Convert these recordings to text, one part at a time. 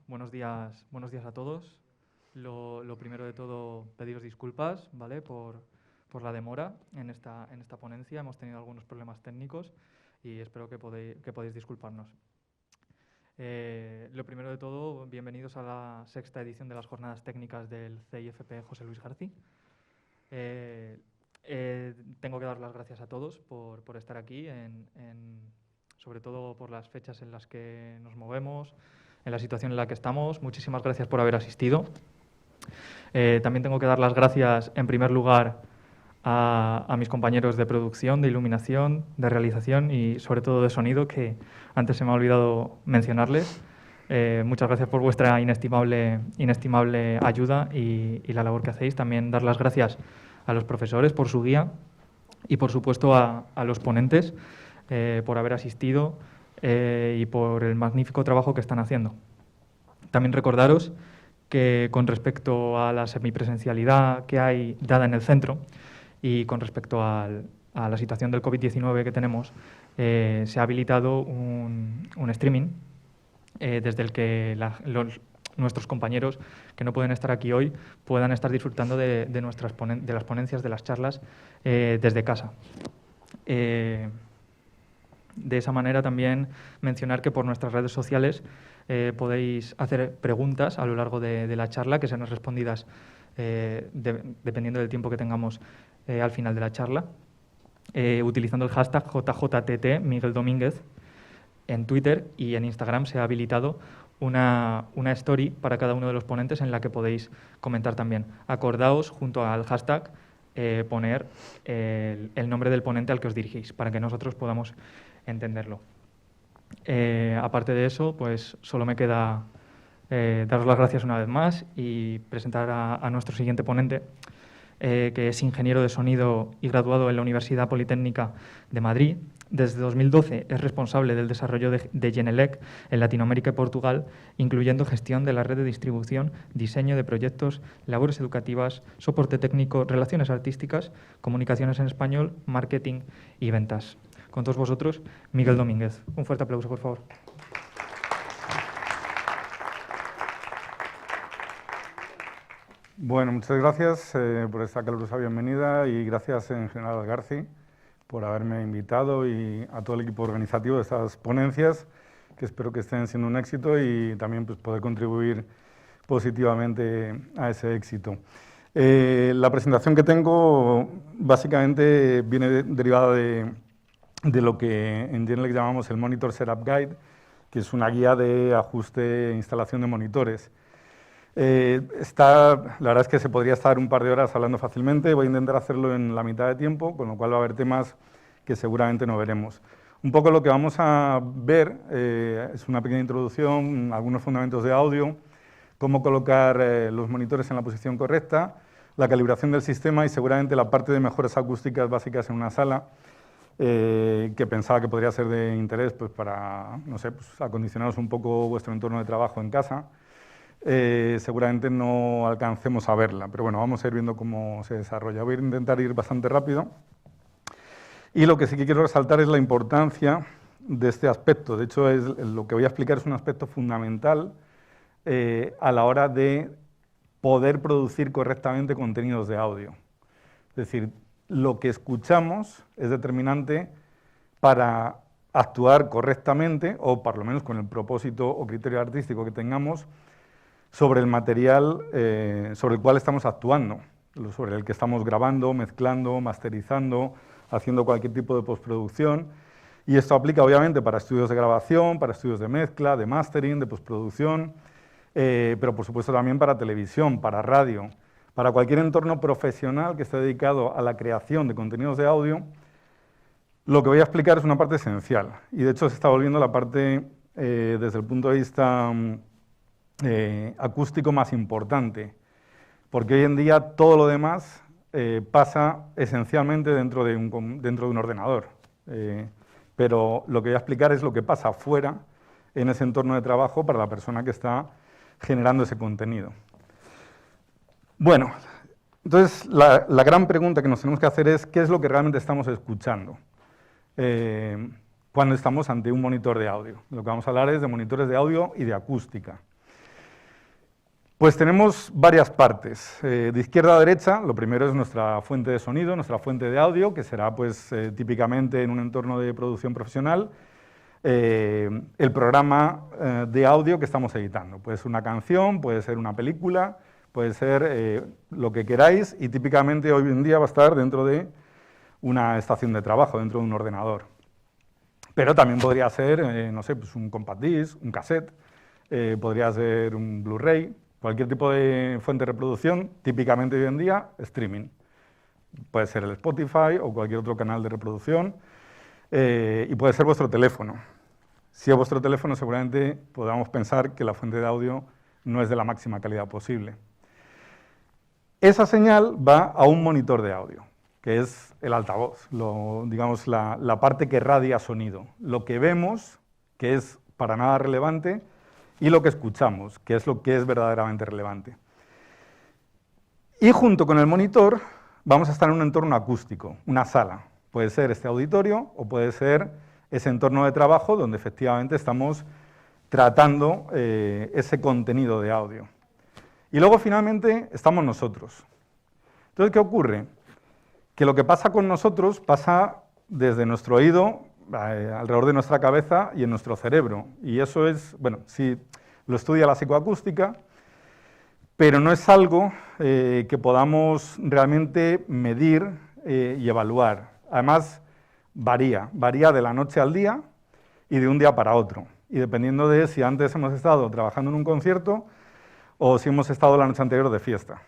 Buenos días a todos. Lo primero de todo, pediros disculpas, ¿vale? Por la demora en esta ponencia. Hemos tenido algunos problemas técnicos y espero que podáis disculparnos. Lo primero de todo, bienvenidos a la sexta edición de las jornadas técnicas del CIFP José Luis García. Tengo que dar las gracias a todos por estar aquí, sobre todo por las fechas en las que nos movemos, en la situación en la que estamos. Muchísimas gracias por haber asistido. También tengo que dar las gracias, en primer lugar, a mis compañeros de producción, de iluminación, de realización y, sobre todo, de sonido, que antes se me ha olvidado mencionarles. Muchas gracias por vuestra inestimable ayuda y la labor que hacéis. También dar las gracias a los profesores por su guía y, por supuesto, a los ponentes por haber asistido y por el magnífico trabajo que están haciendo. También recordaros que con respecto a la semipresencialidad que hay dada en el centro y con respecto a la situación del COVID-19 que tenemos, se ha habilitado un streaming desde el que nuestros compañeros que no pueden estar aquí hoy puedan estar disfrutando de las ponencias, de las charlas desde casa. De esa manera también mencionar que por nuestras redes sociales podéis hacer preguntas a lo largo de la charla que serán respondidas dependiendo del tiempo que tengamos al final de la charla, utilizando el hashtag JJTT Miguel Domínguez en Twitter, y en Instagram se ha habilitado una story para cada uno de los ponentes en la que podéis comentar también. Acordaos, junto al hashtag, poner el nombre del ponente al que os dirigís para que nosotros podamos entenderlo. Aparte de eso, pues solo me queda daros las gracias una vez más y presentar a nuestro siguiente ponente, que es ingeniero de sonido y graduado en la Universidad Politécnica de Madrid. Desde 2012 es responsable del desarrollo de Genelec en Latinoamérica y Portugal, incluyendo gestión de la red de distribución, diseño de proyectos, labores educativas, soporte técnico, relaciones artísticas, comunicaciones en español, marketing y ventas. Con todos vosotros, Miguel Domínguez. Un fuerte aplauso, por favor. Bueno, muchas gracias por esta calurosa bienvenida y gracias en general a Garci por haberme invitado y a todo el equipo organizativo de estas ponencias, que espero que estén siendo un éxito y también pues, poder contribuir positivamente a ese éxito. La presentación que tengo básicamente viene derivada de lo que en Genelec llamamos el Monitor Setup Guide, que es una guía de ajuste e instalación de monitores. La verdad es que se podría estar un par de horas hablando fácilmente. Voy a intentar hacerlo en la mitad de tiempo, con lo cual va a haber temas que seguramente no veremos. Un poco lo que vamos a ver es una pequeña introducción, algunos fundamentos de audio, cómo colocar los monitores en la posición correcta, la calibración del sistema y seguramente la parte de mejoras acústicas básicas en una sala, que pensaba que podría ser de interés pues, para, no sé, pues, acondicionaros un poco vuestro entorno de trabajo en casa. Seguramente no alcancemos a verla, pero bueno, vamos a ir viendo cómo se desarrolla. Voy a intentar ir bastante rápido. Y lo que sí que quiero resaltar es la importancia de este aspecto. De hecho, lo que voy a explicar es un aspecto fundamental a la hora de poder producir correctamente contenidos de audio. Es decir, lo que escuchamos es determinante para actuar correctamente, o por lo menos con el propósito o criterio artístico que tengamos, sobre el material sobre el cual estamos actuando, sobre el que estamos grabando, mezclando, masterizando, haciendo cualquier tipo de postproducción. Y esto aplica obviamente para estudios de grabación, para estudios de mezcla, de mastering, de postproducción, pero por supuesto también para televisión, para radio, para cualquier entorno profesional que esté dedicado a la creación de contenidos de audio. Lo que voy a explicar es una parte esencial y de hecho se está volviendo la parte desde el punto de vista acústico más importante, porque hoy en día todo lo demás pasa esencialmente dentro de un ordenador, pero lo que voy a explicar es lo que pasa fuera en ese entorno de trabajo para la persona que está generando ese contenido. Bueno, entonces la gran pregunta que nos tenemos que hacer es ¿qué es lo que realmente estamos escuchando? cuando estamos ante un monitor de audio. Lo que vamos a hablar es de monitores de audio y de acústica. Pues tenemos varias partes. De izquierda a derecha, lo primero es nuestra fuente de sonido, nuestra fuente de audio, que será pues, típicamente en un entorno de producción profesional, el programa de audio que estamos editando. Puede ser una canción, puede ser una película, puede ser lo que queráis, y típicamente hoy en día va a estar dentro de una estación de trabajo, dentro de un ordenador. Pero también podría ser, no sé, pues un compact disc, un cassette, podría ser un Blu-ray, cualquier tipo de fuente de reproducción, típicamente hoy en día, streaming. Puede ser el Spotify o cualquier otro canal de reproducción, y puede ser vuestro teléfono. Si es vuestro teléfono, seguramente podamos pensar que la fuente de audio no es de la máxima calidad posible. Esa señal va a un monitor de audio, que es el altavoz, digamos la parte que radia sonido. Lo que vemos, que es para nada relevante, y lo que escuchamos, que es lo que es verdaderamente relevante. Y junto con el monitor vamos a estar en un entorno acústico, una sala. Puede ser este auditorio o puede ser ese entorno de trabajo donde efectivamente estamos tratando ese contenido de audio. Y luego finalmente estamos nosotros. Entonces, ¿qué ocurre? Que lo que pasa con nosotros pasa desde nuestro oído, alrededor de nuestra cabeza y en nuestro cerebro. Y eso es, bueno, sí, lo estudia la psicoacústica, pero no es algo que podamos realmente medir y evaluar. Además, varía de la noche al día y de un día para otro. Y dependiendo de si antes hemos estado trabajando en un concierto o si hemos estado la noche anterior de fiesta.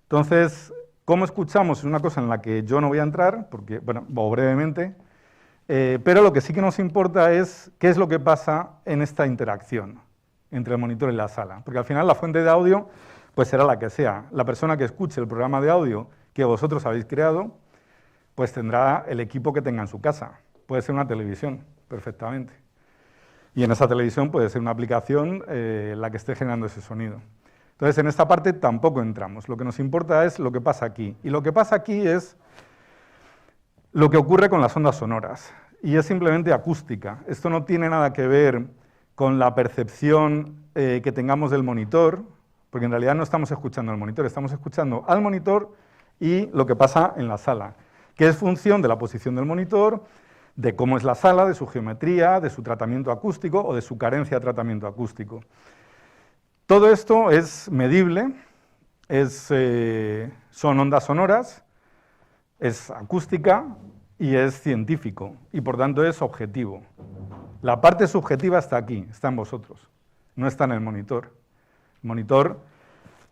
Entonces, ¿cómo escuchamos? Es una cosa en la que yo no voy a entrar, porque, bueno, brevemente, pero lo que sí que nos importa es qué es lo que pasa en esta interacción entre el monitor y la sala. Porque al final la fuente de audio pues será la que sea. La persona que escuche el programa de audio que vosotros habéis creado, pues tendrá el equipo que tenga en su casa. Puede ser una televisión, perfectamente. Y en esa televisión puede ser una aplicación la que esté generando ese sonido. Entonces, en esta parte tampoco entramos. Lo que nos importa es lo que pasa aquí. Y lo que pasa aquí es lo que ocurre con las ondas sonoras. Y es simplemente acústica. Esto no tiene nada que ver con la percepción que tengamos del monitor, porque en realidad no estamos escuchando al monitor, estamos escuchando al monitor y lo que pasa en la sala, que es función de la posición del monitor, de cómo es la sala, de su geometría, de su tratamiento acústico o de su carencia de tratamiento acústico. Todo esto es medible, son ondas sonoras, es acústica y es científico, y por tanto es objetivo. La parte subjetiva está aquí, está en vosotros, no está en el monitor. El monitor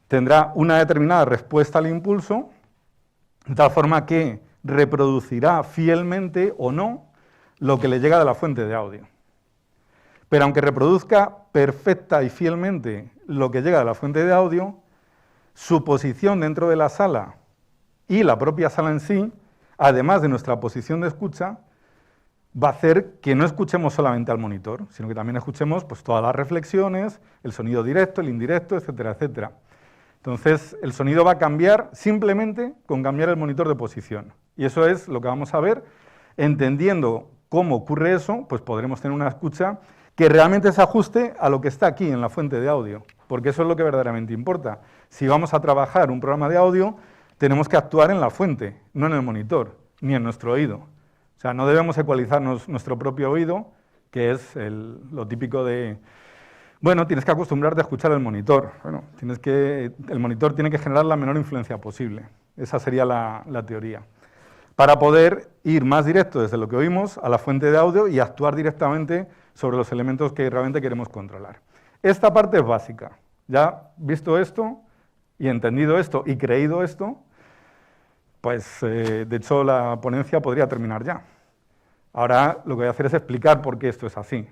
tendrá una determinada respuesta al impulso, de tal forma que reproducirá fielmente o no lo que le llega de la fuente de audio. Pero aunque reproduzca perfecta y fielmente lo que llega de la fuente de audio, su posición dentro de la sala y la propia sala en sí, además de nuestra posición de escucha, va a hacer que no escuchemos solamente al monitor, sino que también escuchemos pues, todas las reflexiones, el sonido directo, el indirecto, etcétera, etcétera. Entonces, el sonido va a cambiar simplemente con cambiar el monitor de posición. Y eso es lo que vamos a ver. Entendiendo cómo ocurre eso, pues podremos tener una escucha que realmente se ajuste a lo que está aquí en la fuente de audio, porque eso es lo que verdaderamente importa. Si vamos a trabajar un programa de audio, tenemos que actuar en la fuente, no en el monitor, ni en nuestro oído. O sea, no debemos ecualizarnos nuestro propio oído, que es lo típico de, bueno, tienes que acostumbrarte a escuchar el monitor. Bueno, el monitor tiene que generar la menor influencia posible. Esa sería la teoría. Para poder ir más directo desde lo que oímos a la fuente de audio y actuar directamente sobre los elementos que realmente queremos controlar. Esta parte es básica. Ya visto esto y entendido esto y creído esto, pues de hecho la ponencia podría terminar ya. Ahora lo que voy a hacer es explicar por qué esto es así.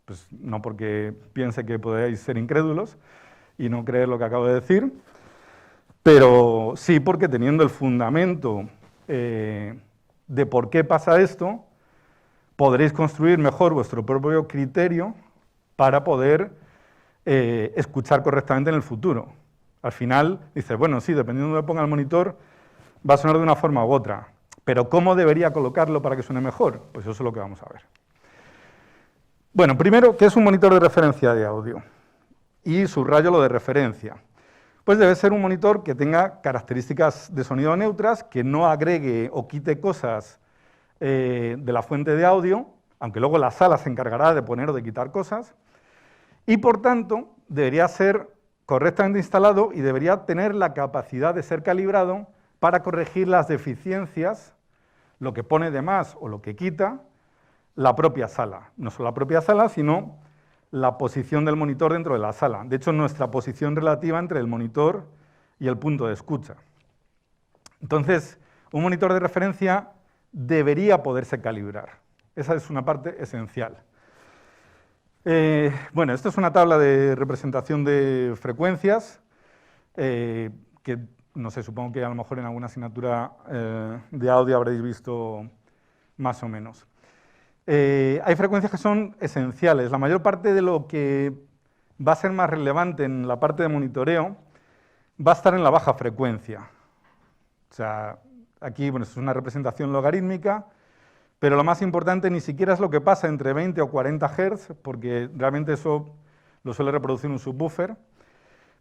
Pues no porque piense que podéis ser incrédulos y no creer lo que acabo de decir, pero sí porque teniendo el fundamento de por qué pasa esto, podréis construir mejor vuestro propio criterio para poder escuchar correctamente en el futuro. Al final, dices, bueno, sí, dependiendo de dónde ponga el monitor, va a sonar de una forma u otra, pero ¿cómo debería colocarlo para que suene mejor? Pues eso es lo que vamos a ver. Bueno, primero, ¿qué es un monitor de referencia de audio? Y subrayo lo de referencia. Pues debe ser un monitor que tenga características de sonido neutras, que no agregue o quite cosas de la fuente de audio, aunque luego la sala se encargará de poner o de quitar cosas, y por tanto debería ser correctamente instalado y debería tener la capacidad de ser calibrado para corregir las deficiencias, lo que pone de más o lo que quita, la propia sala. No solo la propia sala, sino la posición del monitor dentro de la sala. De hecho, nuestra posición relativa entre el monitor y el punto de escucha. Entonces, un monitor de referencia debería poderse calibrar. Esa es una parte esencial. Bueno, esto es una tabla de representación de frecuencias que, no sé, supongo que a lo mejor en alguna asignatura de audio habréis visto más o menos. Hay frecuencias que son esenciales. La mayor parte de lo que va a ser más relevante en la parte de monitoreo va a estar en la baja frecuencia. O sea, aquí bueno, es una representación logarítmica, pero lo más importante ni siquiera es lo que pasa entre 20 o 40 Hz, porque realmente eso lo suele reproducir un subwoofer,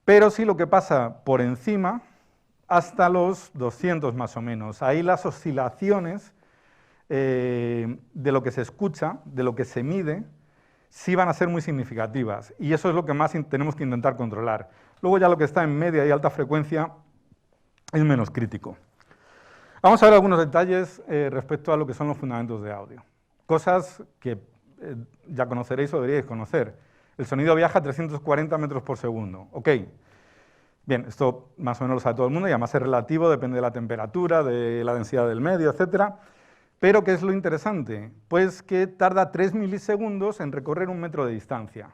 pero sí lo que pasa por encima hasta los 200 más o menos. Ahí las oscilaciones de lo que se escucha, de lo que se mide, sí van a ser muy significativas, y eso es lo que más tenemos que intentar controlar. Luego ya lo que está en media y alta frecuencia es menos crítico. Vamos a ver algunos detalles respecto a lo que son los fundamentos de audio. Cosas que ya conoceréis o deberíais conocer. El sonido viaja a 340 metros por segundo. Ok. Bien, esto más o menos lo sabe todo el mundo y además es relativo, depende de la temperatura, de la densidad del medio, etcétera. Pero, ¿qué es lo interesante? Pues que tarda 3 milisegundos en recorrer 1 metro de distancia.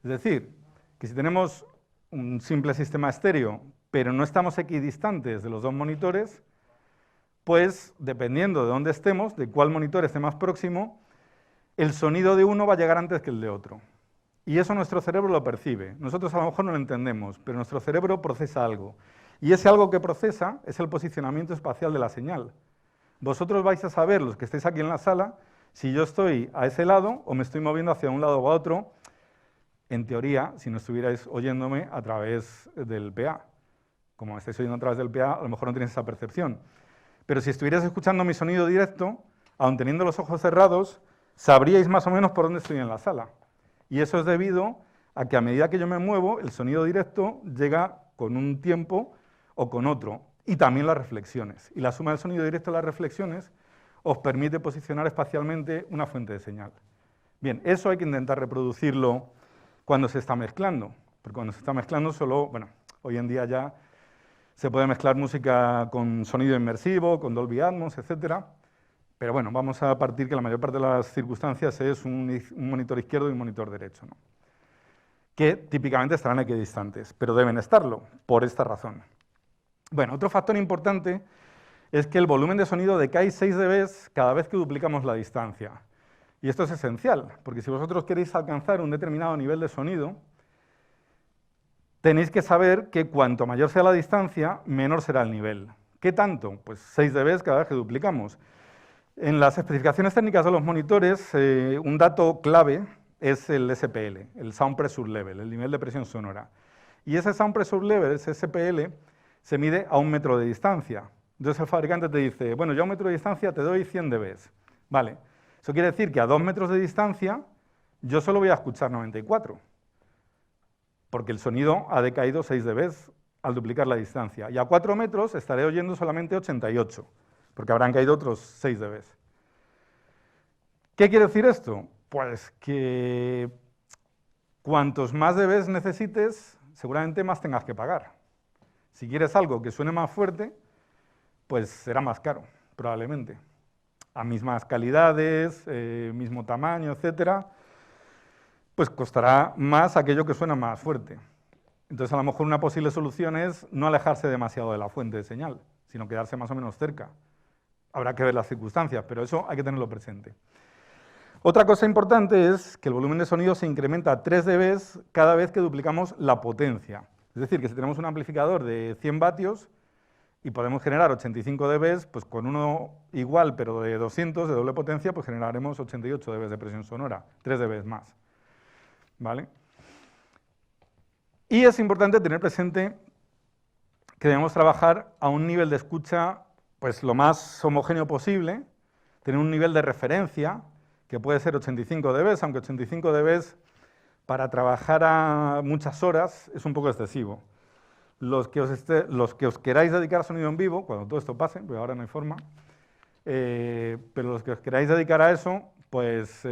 Es decir, que si tenemos un simple sistema estéreo, pero no estamos equidistantes de los dos monitores, pues dependiendo de dónde estemos, de cuál monitor esté más próximo, el sonido de uno va a llegar antes que el de otro. Y eso nuestro cerebro lo percibe. Nosotros a lo mejor no lo entendemos, pero nuestro cerebro procesa algo. Y ese algo que procesa es el posicionamiento espacial de la señal. Vosotros vais a saber, los que estáis aquí en la sala, si yo estoy a ese lado o me estoy moviendo hacia un lado o a otro, en teoría, si no estuvierais oyéndome a través del PA. Como me estáis oyendo a través del PA, a lo mejor no tenéis esa percepción. Pero si estuvierais escuchando mi sonido directo, aun teniendo los ojos cerrados, sabríais más o menos por dónde estoy en la sala. Y eso es debido a que a medida que yo me muevo, el sonido directo llega con un tiempo o con otro. Y también las reflexiones. Y la suma del sonido directo y las reflexiones os permite posicionar espacialmente una fuente de señal. Bien, eso hay que intentar reproducirlo cuando se está mezclando. Porque cuando se está mezclando solo, bueno, hoy en día ya se puede mezclar música con sonido inmersivo, con Dolby Atmos, etcétera. Pero bueno, vamos a partir que la mayor parte de las circunstancias es un monitor izquierdo y un monitor derecho, ¿no? Que típicamente estarán equidistantes, pero deben estarlo, por esta razón. Bueno, otro factor importante es que el volumen de sonido decae 6 dB cada vez que duplicamos la distancia. Y esto es esencial, porque si vosotros queréis alcanzar un determinado nivel de sonido, tenéis que saber que cuanto mayor sea la distancia, menor será el nivel. ¿Qué tanto? Pues 6 dB cada vez que duplicamos. En las especificaciones técnicas de los monitores, un dato clave es el SPL, el Sound Pressure Level, el nivel de presión sonora. Y ese Sound Pressure Level, ese SPL, se mide a 1 metro de distancia. Entonces el fabricante te dice, bueno, yo a 1 metro de distancia te doy 100 dB. Vale, eso quiere decir que a 2 metros de distancia yo solo voy a escuchar 94, porque el sonido ha decaído 6 dB al duplicar la distancia. Y a 4 metros estaré oyendo solamente 88, porque habrán caído otros 6 dB. ¿Qué quiere decir esto? Pues que cuantos más dB necesites, seguramente más tengas que pagar. Si quieres algo que suene más fuerte, pues será más caro, probablemente. A mismas calidades, mismo tamaño, etcétera, pues costará más aquello que suena más fuerte. Entonces, a lo mejor una posible solución es no alejarse demasiado de la fuente de señal, sino quedarse más o menos cerca. Habrá que ver las circunstancias, pero eso hay que tenerlo presente. Otra cosa importante es que el volumen de sonido se incrementa a 3 dB cada vez que duplicamos la potencia. Es decir, que si tenemos un amplificador de 100 vatios, y podemos generar 85 dB, pues con uno igual, pero de 200, de doble potencia, pues generaremos 88 dB de presión sonora, 3 dB más, ¿vale? Y es importante tener presente que debemos trabajar a un nivel de escucha pues lo más homogéneo posible, tener un nivel de referencia, que puede ser 85 dB, aunque 85 dB para trabajar a muchas horas es un poco excesivo. Los que os queráis dedicar a sonido en vivo, cuando todo esto pase, porque ahora no hay forma, pero los que os queráis dedicar a eso, pues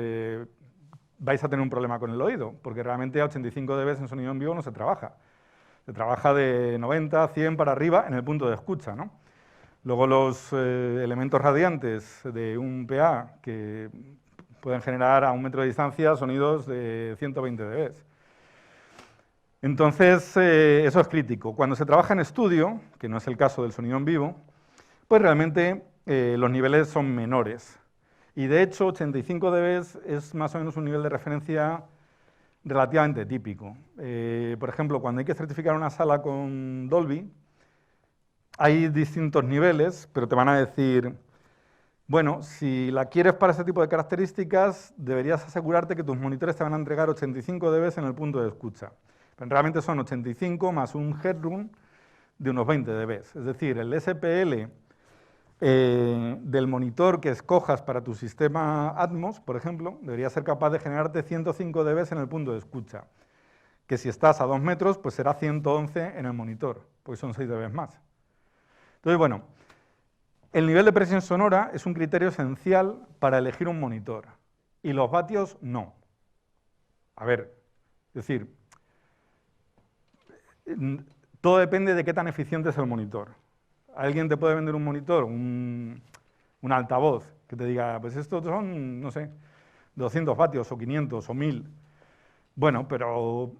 vais a tener un problema con el oído, porque realmente a 85 dB en sonido en vivo no se trabaja. Se trabaja de 90, 100 para arriba en el punto de escucha, ¿no? Luego los elementos radiantes de un PA que pueden generar a 1 metro de distancia sonidos de 120 dB. Entonces, eso es crítico. Cuando se trabaja en estudio, que no es el caso del sonido en vivo, pues realmente los niveles son menores. Y de hecho, 85 dB es más o menos un nivel de referencia relativamente típico. Por ejemplo, cuando hay que certificar una sala con Dolby, hay distintos niveles, pero te van a decir, bueno, si la quieres para ese tipo de características, deberías asegurarte que tus monitores te van a entregar 85 dB en el punto de escucha. Pero realmente son 85 más un headroom de unos 20 dB. Es decir, el SPL del monitor que escojas para tu sistema Atmos, por ejemplo, debería ser capaz de generarte 105 dB en el punto de escucha. Que si estás a 2 metros, pues será 111 en el monitor, porque son 6 dB más. Entonces, bueno, el nivel de presión sonora es un criterio esencial para elegir un monitor, y los vatios no. A ver, es decir, todo depende de qué tan eficiente es el monitor. Alguien te puede vender un monitor, un altavoz, que te diga, pues estos son, no sé, 200 vatios o 500 o 1000. Bueno, pero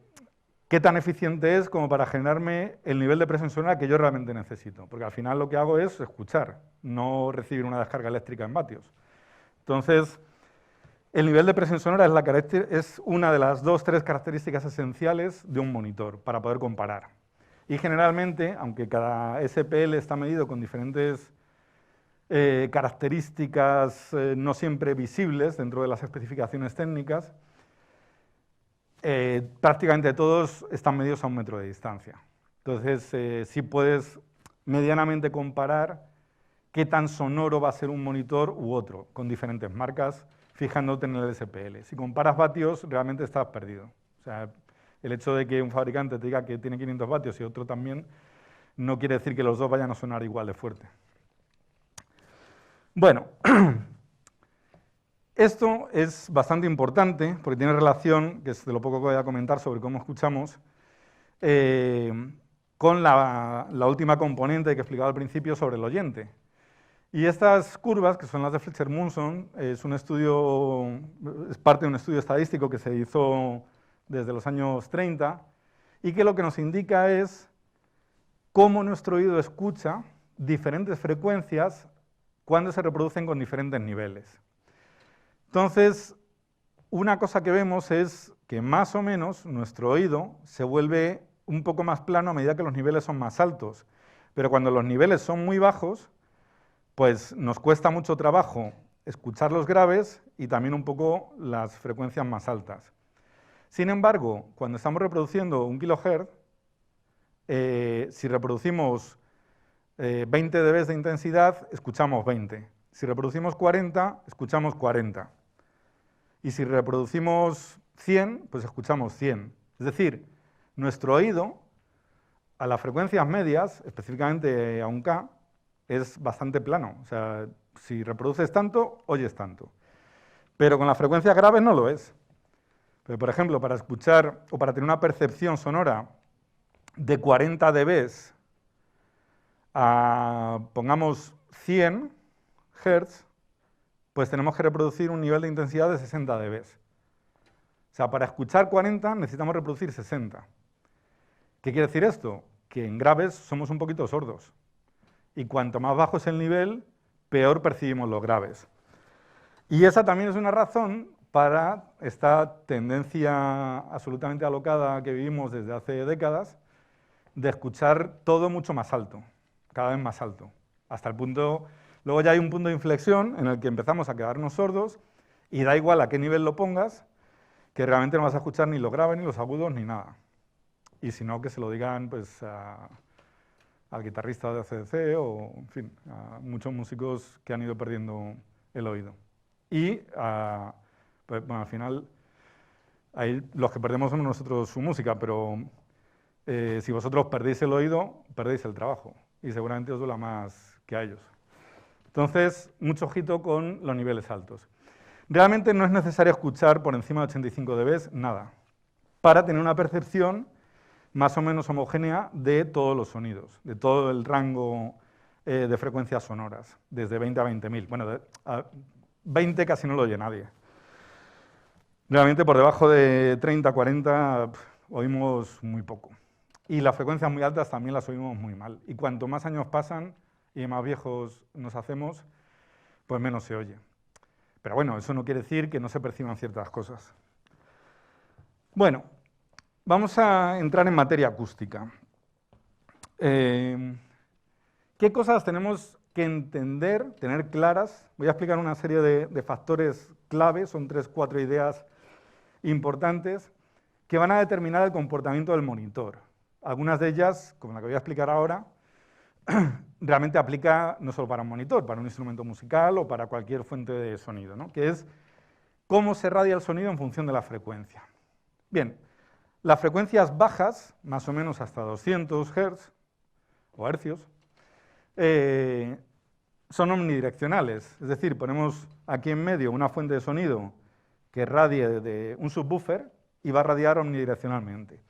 ¿qué tan eficiente es como para generarme el nivel de presión sonora que yo realmente necesito? Porque al final lo que hago es escuchar, no recibir una descarga eléctrica en vatios. Entonces, el nivel de presión sonora es una de las 2 o 3 características esenciales de un monitor para poder comparar. Y generalmente, aunque cada SPL está medido con diferentes características no siempre visibles dentro de las especificaciones técnicas, prácticamente todos están medidos a 1 metro de distancia. Entonces, sí puedes medianamente comparar qué tan sonoro va a ser un monitor u otro, con diferentes marcas, fijándote en el SPL. Si comparas vatios, realmente estás perdido. O sea, el hecho de que un fabricante te diga que tiene 500 vatios y otro también, no quiere decir que los dos vayan a sonar igual de fuerte. Bueno, esto es bastante importante porque tiene relación, que es de lo poco que voy a comentar sobre cómo escuchamos, con la última componente que explicaba al principio sobre el oyente. Y estas curvas, que son las de Fletcher-Munson, es parte de un estudio estadístico que se hizo desde los años 30 y que lo que nos indica es cómo nuestro oído escucha diferentes frecuencias cuando se reproducen con diferentes niveles. Entonces, una cosa que vemos es que más o menos nuestro oído se vuelve un poco más plano a medida que los niveles son más altos, pero cuando los niveles son muy bajos, pues nos cuesta mucho trabajo escuchar los graves y también un poco las frecuencias más altas. Sin embargo, cuando estamos reproduciendo 1 kHz, si reproducimos 20 dB de intensidad, escuchamos 20. Si reproducimos 40, escuchamos 40. Y si reproducimos 100, pues escuchamos 100. Es decir, nuestro oído, a las frecuencias medias, específicamente a 1K, es bastante plano. O sea, si reproduces tanto, oyes tanto. Pero con las frecuencias graves no lo es. Pero, por ejemplo, para escuchar o para tener una percepción sonora de 40 dB a, pongamos, 100 Hz, pues tenemos que reproducir un nivel de intensidad de 60 dB. O sea, para escuchar 40 necesitamos reproducir 60. ¿Qué quiere decir esto? Que en graves somos un poquito sordos. Y cuanto más bajo es el nivel, peor percibimos los graves. Y esa también es una razón para esta tendencia absolutamente alocada que vivimos desde hace décadas de escuchar todo mucho más alto. cada vez más alto, hasta el punto, luego ya hay un punto de inflexión en el que empezamos a quedarnos sordos y da igual a qué nivel lo pongas, que realmente no vas a escuchar ni los graves, ni los agudos, ni nada. Y si no, que se lo digan pues, al guitarrista de AC/DC o, en fin, a muchos músicos que han ido perdiendo el oído. Y, pues, bueno, al final, ahí los que perdemos somos nosotros su música, pero si vosotros perdéis el oído, perdéis el trabajo y seguramente os duela más que a ellos. Entonces, mucho ojito con los niveles altos. Realmente no es necesario escuchar por encima de 85 dB nada, para tener una percepción más o menos homogénea de todos los sonidos, de todo el rango de frecuencias sonoras, desde 20 a 20.000. Bueno, a 20 casi no lo oye nadie. Realmente por debajo de 30, 40 oímos muy poco. Y las frecuencias muy altas también las oímos muy mal. Y cuanto más años pasan y más viejos nos hacemos, pues menos se oye. Pero bueno, eso no quiere decir que no se perciban ciertas cosas. Bueno, vamos a entrar en materia acústica. ¿Qué cosas tenemos que entender, tener claras? Voy a explicar una serie de factores clave, son 3 o 4 ideas importantes, que van a determinar el comportamiento del monitor. Algunas de ellas, como la que voy a explicar ahora, realmente aplica no solo para un monitor, para un instrumento musical o para cualquier fuente de sonido, ¿no? Que es cómo se radia el sonido en función de la frecuencia. Bien, las frecuencias bajas, más o menos hasta 200 Hz o hercios, son omnidireccionales, es decir, ponemos aquí en medio una fuente de sonido que radie de un subwoofer y va a radiar omnidireccionalmente,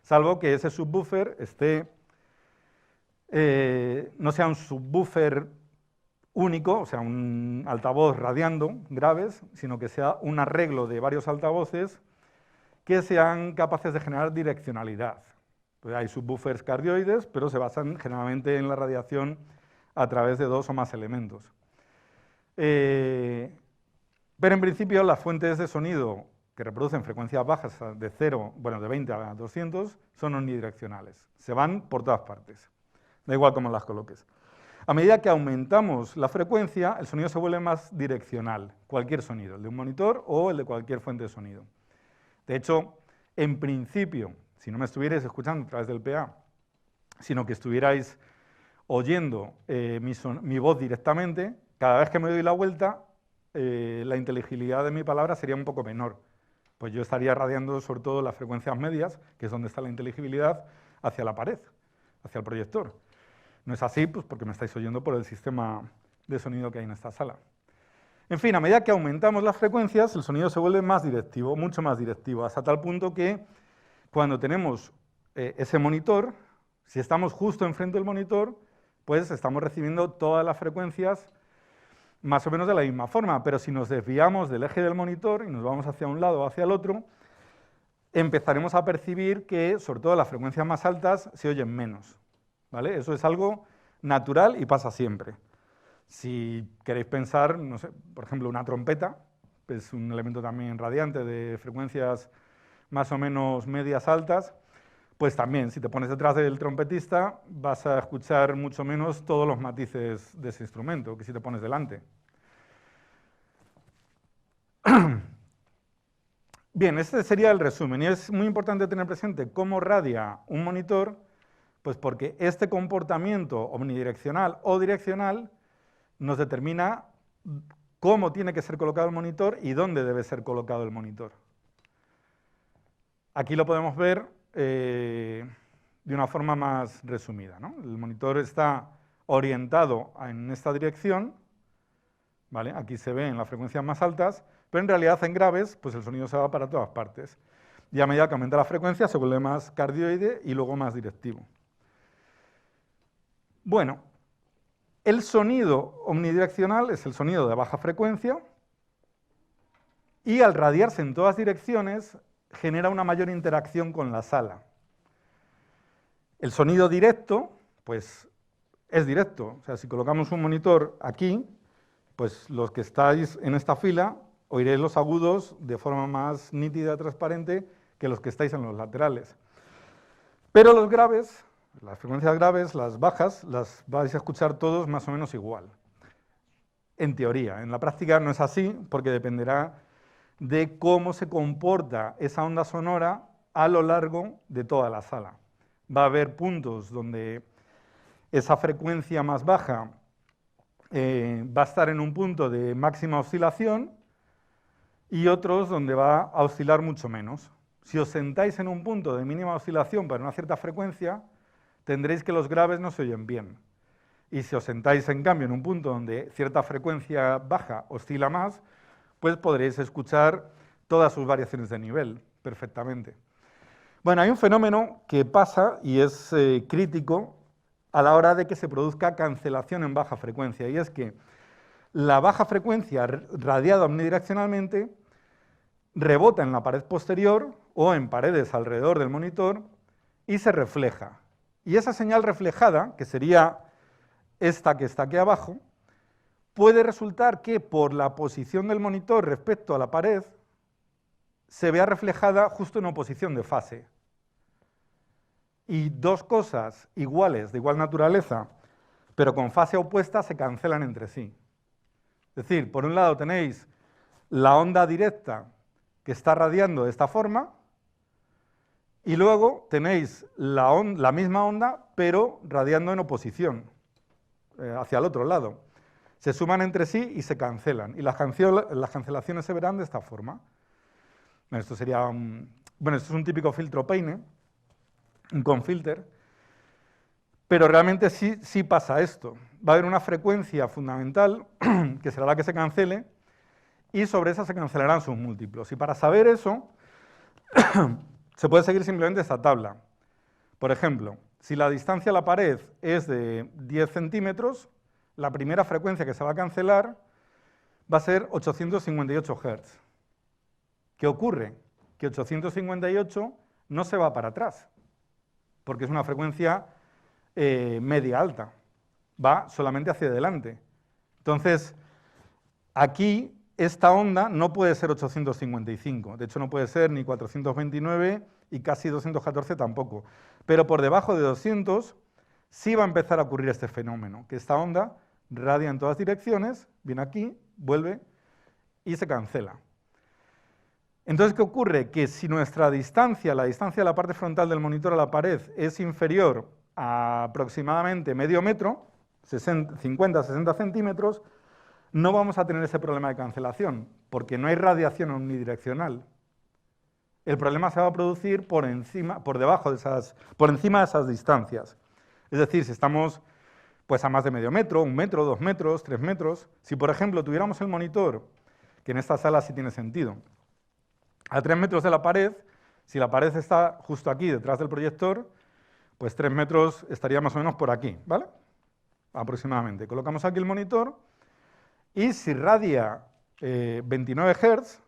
salvo que ese subwoofer no sea un subwoofer único, o sea, un altavoz radiando graves, sino que sea un arreglo de varios altavoces que sean capaces de generar direccionalidad. Pues hay subwoofers cardioides, pero se basan generalmente en la radiación a través de 2 o más elementos. Pero en principio las fuentes de sonido que reproducen frecuencias bajas de 20 a 200 son omnidireccionales, se van por todas partes, da igual cómo las coloques. A medida que aumentamos la frecuencia, el sonido se vuelve más direccional, cualquier sonido, el de un monitor o el de cualquier fuente de sonido. De hecho, en principio, si no me estuvierais escuchando a través del PA, sino que estuvierais oyendo mi voz directamente, cada vez que me doy la vuelta, la inteligibilidad de mi palabra sería un poco menor. Pues yo estaría radiando sobre todo las frecuencias medias, que es donde está la inteligibilidad, hacia la pared, hacia el proyector. No es así, pues porque me estáis oyendo por el sistema de sonido que hay en esta sala. En fin, a medida que aumentamos las frecuencias, el sonido se vuelve más directivo, mucho más directivo, hasta tal punto que cuando tenemos ese monitor, si estamos justo enfrente del monitor, pues estamos recibiendo todas las frecuencias más o menos de la misma forma, pero si nos desviamos del eje del monitor y nos vamos hacia un lado o hacia el otro, empezaremos a percibir que, sobre todo las frecuencias más altas, se oyen menos, ¿vale? Eso es algo natural y pasa siempre. Si queréis pensar, no sé, por ejemplo, una trompeta, es un elemento también radiante de frecuencias más o menos medias altas, pues también, si te pones detrás del trompetista, vas a escuchar mucho menos todos los matices de ese instrumento que si te pones delante. Bien, este sería el resumen, y es muy importante tener presente cómo radia un monitor, pues porque este comportamiento omnidireccional o direccional nos determina cómo tiene que ser colocado el monitor y dónde debe ser colocado el monitor. Aquí lo podemos ver de una forma más resumida, ¿no? El monitor está orientado en esta dirección, ¿vale? Aquí se ve en las frecuencias más altas, pero en realidad en graves pues el sonido se va para todas partes. Y a medida que aumenta la frecuencia se vuelve más cardioide y luego más directivo. Bueno, el sonido omnidireccional es el sonido de baja frecuencia y al radiarse en todas direcciones genera una mayor interacción con la sala. El sonido directo, pues es directo. O sea, si colocamos un monitor aquí, pues los que estáis en esta fila oiréis los agudos de forma más nítida y transparente que los que estáis en los laterales. Pero los graves, Las frecuencias graves, las bajas, las vais a escuchar todos más o menos igual. En teoría, en la práctica no es así, porque dependerá de cómo se comporta esa onda sonora a lo largo de toda la sala. Va a haber puntos donde esa frecuencia más baja va a estar en un punto de máxima oscilación y otros donde va a oscilar mucho menos. Si os sentáis en un punto de mínima oscilación para una cierta frecuencia, tendréis que los graves no se oyen bien. Y si os sentáis, en cambio, en un punto donde cierta frecuencia baja oscila más, pues podréis escuchar todas sus variaciones de nivel perfectamente. Bueno, hay un fenómeno que pasa y es crítico a la hora de que se produzca cancelación en baja frecuencia, y es que la baja frecuencia radiada omnidireccionalmente rebota en la pared posterior o en paredes alrededor del monitor y se refleja. Y esa señal reflejada, que sería esta que está aquí abajo, puede resultar que por la posición del monitor respecto a la pared se vea reflejada justo en oposición de fase. Y dos cosas iguales, de igual naturaleza, pero con fase opuesta, se cancelan entre sí. Es decir, por un lado tenéis la onda directa que está radiando de esta forma, y luego tenéis la misma onda, pero radiando en oposición, hacia el otro lado. Se suman entre sí y se cancelan. Y las cancelaciones se verán de esta forma. Esto sería esto es un típico filtro Peine, un confilter, pero realmente sí pasa esto. Va a haber una frecuencia fundamental, que será la que se cancele, y sobre esa se cancelarán sus múltiplos. Y para saber eso, se puede seguir simplemente esta tabla. Por ejemplo, si la distancia a la pared es de 10 centímetros, la primera frecuencia que se va a cancelar va a ser 858 Hz. ¿Qué ocurre? Que 858 no se va para atrás, porque es una frecuencia media alta, va solamente hacia adelante. Entonces, aquí esta onda no puede ser 855, de hecho no puede ser ni 429 y casi 214 tampoco, pero por debajo de 200 sí va a empezar a ocurrir este fenómeno, que esta onda radia en todas direcciones, viene aquí, vuelve y se cancela. Entonces, ¿qué ocurre? Que si nuestra distancia, la distancia de la parte frontal del monitor a la pared es inferior a aproximadamente medio metro, 50-60 centímetros, no vamos a tener ese problema de cancelación, porque no hay radiación omnidireccional. El problema se va a producir por encima de esas distancias. Es decir, si estamos pues a más de medio metro, 1 metro, 2 metros, 3 metros, si por ejemplo tuviéramos el monitor, que en esta sala sí tiene sentido, a 3 metros de la pared, si la pared está justo aquí detrás del proyector, pues 3 metros estaría más o menos por aquí, ¿vale? Aproximadamente. Colocamos aquí el monitor y si radia 29 Hz,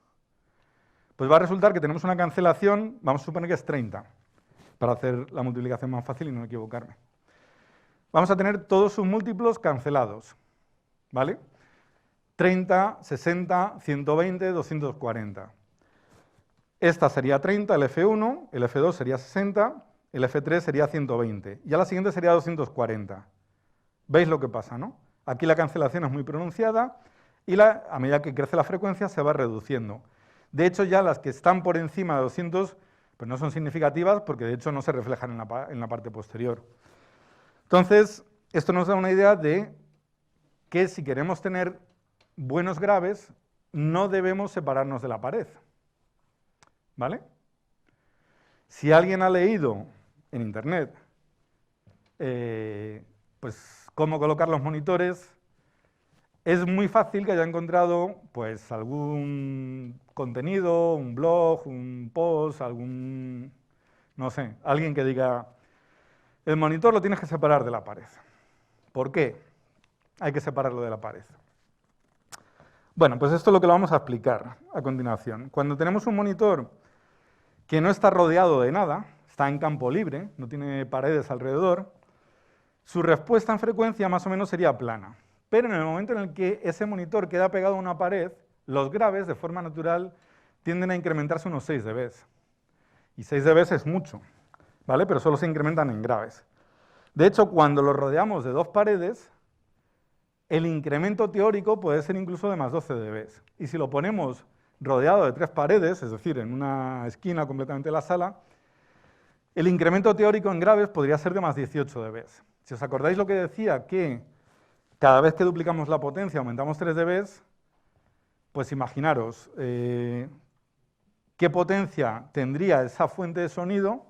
pues va a resultar que tenemos una cancelación, vamos a suponer que es 30, para hacer la multiplicación más fácil y no equivocarme. Vamos a tener todos sus múltiplos cancelados, ¿vale? 30, 60, 120, 240. Esta sería 30, el F1, el F2 sería 60, el F3 sería 120, y a la siguiente sería 240. ¿Veis lo que pasa, no? Aquí la cancelación es muy pronunciada y a medida que crece la frecuencia se va reduciendo. De hecho, ya las que están por encima de 200 pues no son significativas porque de hecho no se reflejan en la parte posterior. Entonces, esto nos da una idea de que si queremos tener buenos graves, no debemos separarnos de la pared. ¿Vale? Si alguien ha leído en internet pues cómo colocar los monitores, es muy fácil que haya encontrado pues algún contenido, un blog, un post, no sé, alguien que diga, el monitor lo tienes que separar de la pared. ¿Por qué hay que separarlo de la pared? Bueno, pues esto es lo que lo vamos a explicar a continuación. Cuando tenemos un monitor que no está rodeado de nada, está en campo libre, no tiene paredes alrededor, su respuesta en frecuencia más o menos sería plana. Pero en el momento en el que ese monitor queda pegado a una pared, los graves, de forma natural, tienden a incrementarse unos 6 dB. Y 6 dB es mucho, ¿vale? Pero solo se incrementan en graves. De hecho, cuando lo rodeamos de dos paredes, el incremento teórico puede ser incluso de más 12 dB. Y si lo ponemos rodeado de tres paredes, es decir, en una esquina completamente de la sala, el incremento teórico en graves podría ser de más 18 dB. Si os acordáis lo que decía, que cada vez que duplicamos la potencia aumentamos 3 dB, pues imaginaros qué potencia tendría esa fuente de sonido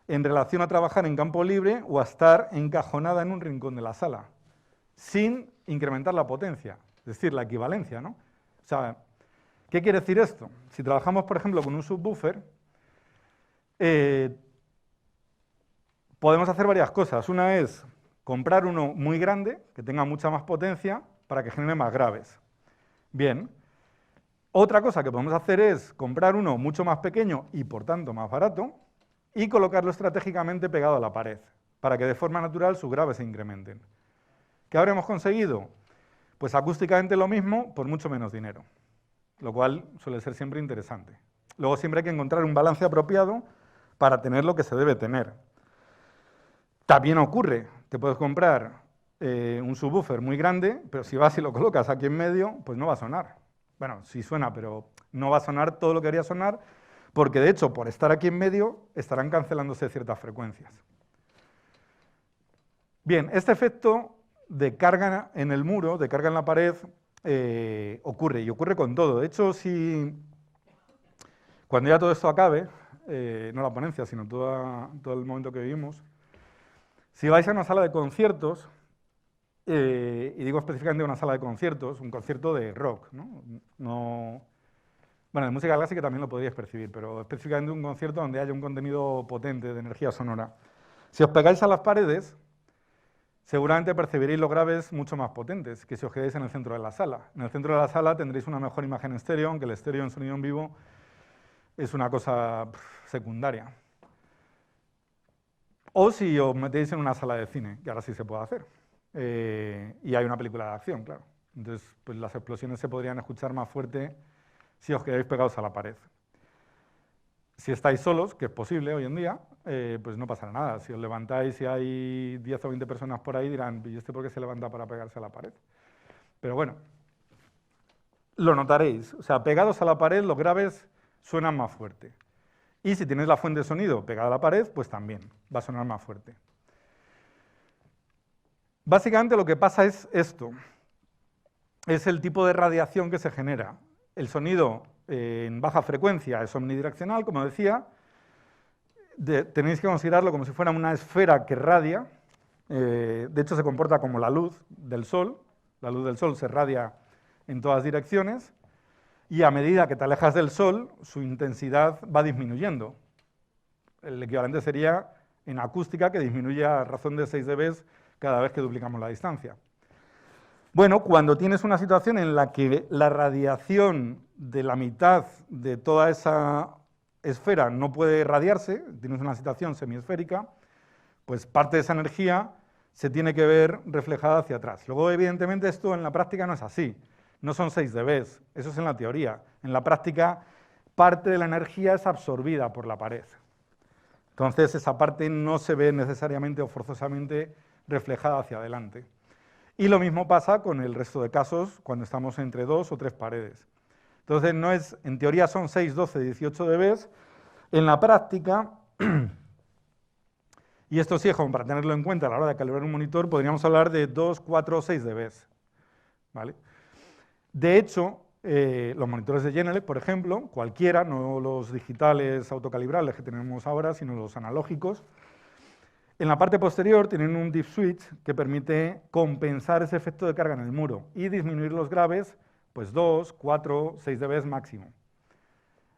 en relación a trabajar en campo libre o a estar encajonada en un rincón de la sala, sin incrementar la potencia, es decir, la equivalencia, ¿no? O sea, ¿qué quiere decir esto? Si trabajamos, por ejemplo, con un subwoofer, podemos hacer varias cosas. Una es comprar uno muy grande, que tenga mucha más potencia, para que genere más graves. Bien. Otra cosa que podemos hacer es comprar uno mucho más pequeño y, por tanto, más barato, y colocarlo estratégicamente pegado a la pared, para que de forma natural sus graves se incrementen. ¿Qué habremos conseguido? Pues acústicamente lo mismo por mucho menos dinero, lo cual suele ser siempre interesante. Luego siempre hay que encontrar un balance apropiado para tener lo que se debe tener. También ocurre que puedes comprar un subwoofer muy grande, pero si vas y lo colocas aquí en medio, pues no va a sonar. Bueno, sí suena, pero no va a sonar todo lo que debería sonar, porque de hecho, por estar aquí en medio, estarán cancelándose ciertas frecuencias. Bien, este efecto de carga en el muro, de carga en la pared, ocurre, y ocurre con todo. De hecho, cuando ya todo esto acabe, no la ponencia, sino todo el momento que vivimos, si vais a una sala de conciertos, y digo específicamente una sala de conciertos, un concierto de rock, ¿no? Bueno, de música clásica también lo podríais percibir, pero específicamente un concierto donde haya un contenido potente de energía sonora. Si os pegáis a las paredes, seguramente percibiréis los graves mucho más potentes que si os quedáis en el centro de la sala. En el centro de la sala tendréis una mejor imagen estéreo, aunque el estéreo en sonido en vivo es una cosa secundaria. O si os metéis en una sala de cine, que ahora sí se puede hacer, y hay una película de acción, claro. Entonces, pues las explosiones se podrían escuchar más fuerte si os quedáis pegados a la pared. Si estáis solos, que es posible hoy en día, pues no pasará nada. Si os levantáis y hay 10 o 20 personas por ahí, dirán, ¿y este por qué se levanta para pegarse a la pared? Pero bueno, lo notaréis. O sea, pegados a la pared, los graves suenan más fuerte. Y si tienes la fuente de sonido pegada a la pared, pues también va a sonar más fuerte. Básicamente lo que pasa es esto. Es el tipo de radiación que se genera. El sonido en baja frecuencia es omnidireccional, como decía. Tenéis que considerarlo como si fuera una esfera que radia. De hecho, se comporta como la luz del sol. La luz del sol se radia en todas direcciones. Y a medida que te alejas del sol, su intensidad va disminuyendo. El equivalente sería en acústica, que disminuye a razón de 6 dB cada vez que duplicamos la distancia. Bueno, cuando tienes una situación en la que la radiación de la mitad de toda esa esfera no puede radiarse, tienes una situación semiesférica, pues parte de esa energía se tiene que ver reflejada hacia atrás. Luego, evidentemente, esto en la práctica no es así. No son 6 dB, eso es en la teoría. En la práctica, parte de la energía es absorbida por la pared. Entonces, esa parte no se ve necesariamente o forzosamente reflejada hacia adelante. Y lo mismo pasa con el resto de casos cuando estamos entre 2 o 3 paredes. Entonces, no es, en teoría son 6, 12, 18 dB. En la práctica, y esto sí es como para tenerlo en cuenta a la hora de calibrar un monitor, podríamos hablar de 2, 4 o 6 dB. ¿Vale? De hecho, los monitores de Genelec, por ejemplo, cualquiera, no los digitales autocalibrables que tenemos ahora, sino los analógicos, en la parte posterior tienen un dip switch que permite compensar ese efecto de carga en el muro y disminuir los graves, pues 2, 4, 6 dB máximo.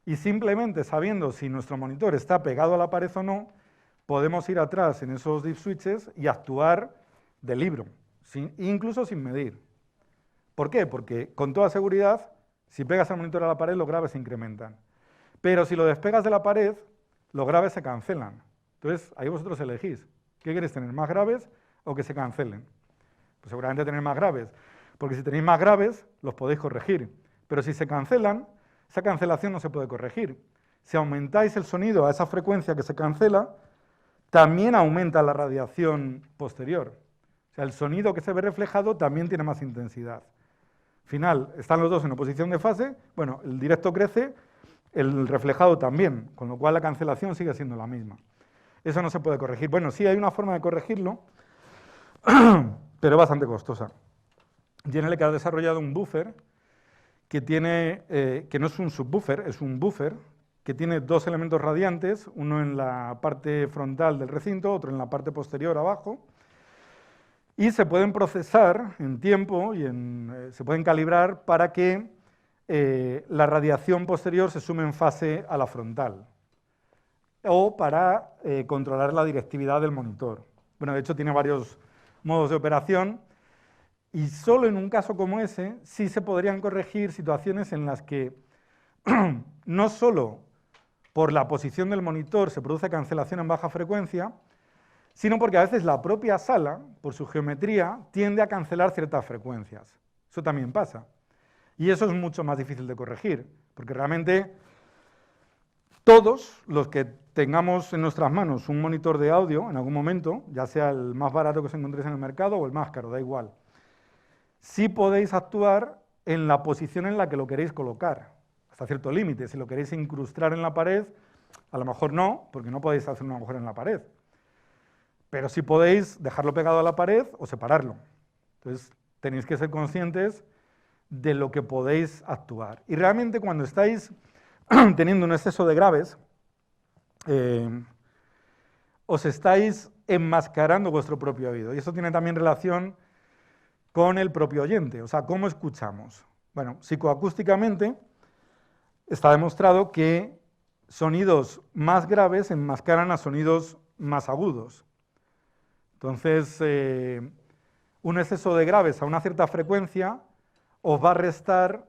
Y simplemente sabiendo si nuestro monitor está pegado a la pared o no, podemos ir atrás en esos dip switches y actuar de libro, incluso sin medir. ¿Por qué? Porque con toda seguridad, si pegas el monitor a la pared, los graves se incrementan. Pero si lo despegas de la pared, los graves se cancelan. Entonces, ahí vosotros elegís. ¿Qué queréis tener, más graves o que se cancelen? Pues seguramente tener más graves, porque si tenéis más graves, los podéis corregir. Pero si se cancelan, esa cancelación no se puede corregir. Si aumentáis el sonido a esa frecuencia que se cancela, también aumenta la radiación posterior. O sea, el sonido que se ve reflejado también tiene más intensidad. Al final, están los dos en oposición de fase, bueno, el directo crece, el reflejado también, con lo cual la cancelación sigue siendo la misma. Eso no se puede corregir. Bueno, sí hay una forma de corregirlo, pero bastante costosa. GNLK ha desarrollado un buffer que no es un subwoofer, es un buffer que tiene dos elementos radiantes, uno en la parte frontal del recinto, otro en la parte posterior abajo, y se pueden procesar en tiempo y se pueden calibrar para que la radiación posterior se sume en fase a la frontal, o para controlar la directividad del monitor. Bueno, de hecho tiene varios modos de operación, y solo en un caso como ese sí se podrían corregir situaciones en las que no solo por la posición del monitor se produce cancelación en baja frecuencia, sino porque a veces la propia sala, por su geometría, tiende a cancelar ciertas frecuencias. Eso también pasa. Y eso es mucho más difícil de corregir, porque realmente todos los que tengamos en nuestras manos un monitor de audio en algún momento, ya sea el más barato que os encontréis en el mercado o el más caro, da igual, sí podéis actuar en la posición en la que lo queréis colocar, hasta cierto límite. Si lo queréis incrustar en la pared, a lo mejor no, porque no podéis hacer un agujero en la pared. Pero sí podéis dejarlo pegado a la pared o separarlo. Entonces, tenéis que ser conscientes de lo que podéis actuar. Y realmente cuando estáis teniendo un exceso de graves, os estáis enmascarando vuestro propio oído. Y eso tiene también relación con el propio oyente, o sea, ¿cómo escuchamos? Bueno, psicoacústicamente está demostrado que sonidos más graves enmascaran a sonidos más agudos. Entonces, un exceso de graves a una cierta frecuencia os va a restar,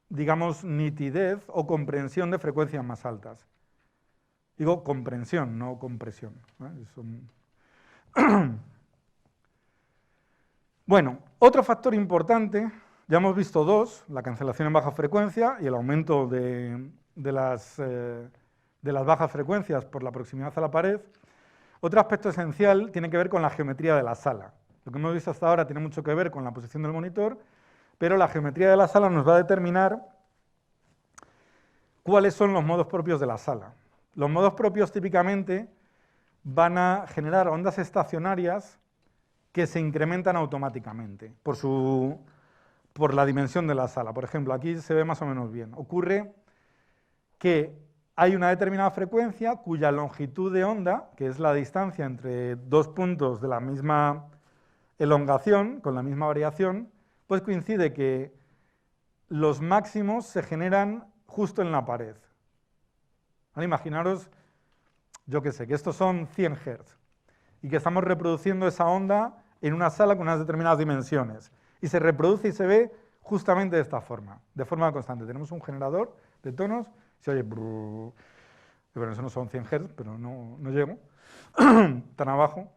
digamos, nitidez o comprensión de frecuencias más altas. Digo comprensión, no compresión. Bueno, otro factor importante, ya hemos visto dos, la cancelación en baja frecuencia y el aumento de las bajas frecuencias por la proximidad a la pared. Otro aspecto esencial tiene que ver con la geometría de la sala. Lo que hemos visto hasta ahora tiene mucho que ver con la posición del monitor, pero la geometría de la sala nos va a determinar cuáles son los modos propios de la sala. Los modos propios típicamente van a generar ondas estacionarias que se incrementan automáticamente por la dimensión de la sala. Por ejemplo, aquí se ve más o menos bien. Ocurre que hay una determinada frecuencia cuya longitud de onda, que es la distancia entre dos puntos de la misma elongación, con la misma variación, pues coincide que los máximos se generan justo en la pared. ¿Vale? Imaginaros, yo qué sé, que estos son 100 Hz y que estamos reproduciendo esa onda en una sala con unas determinadas dimensiones. Y se reproduce y se ve justamente de forma constante. Tenemos un generador de tonos, se oye... Bueno, eso no son 100 Hz, pero no llego tan abajo.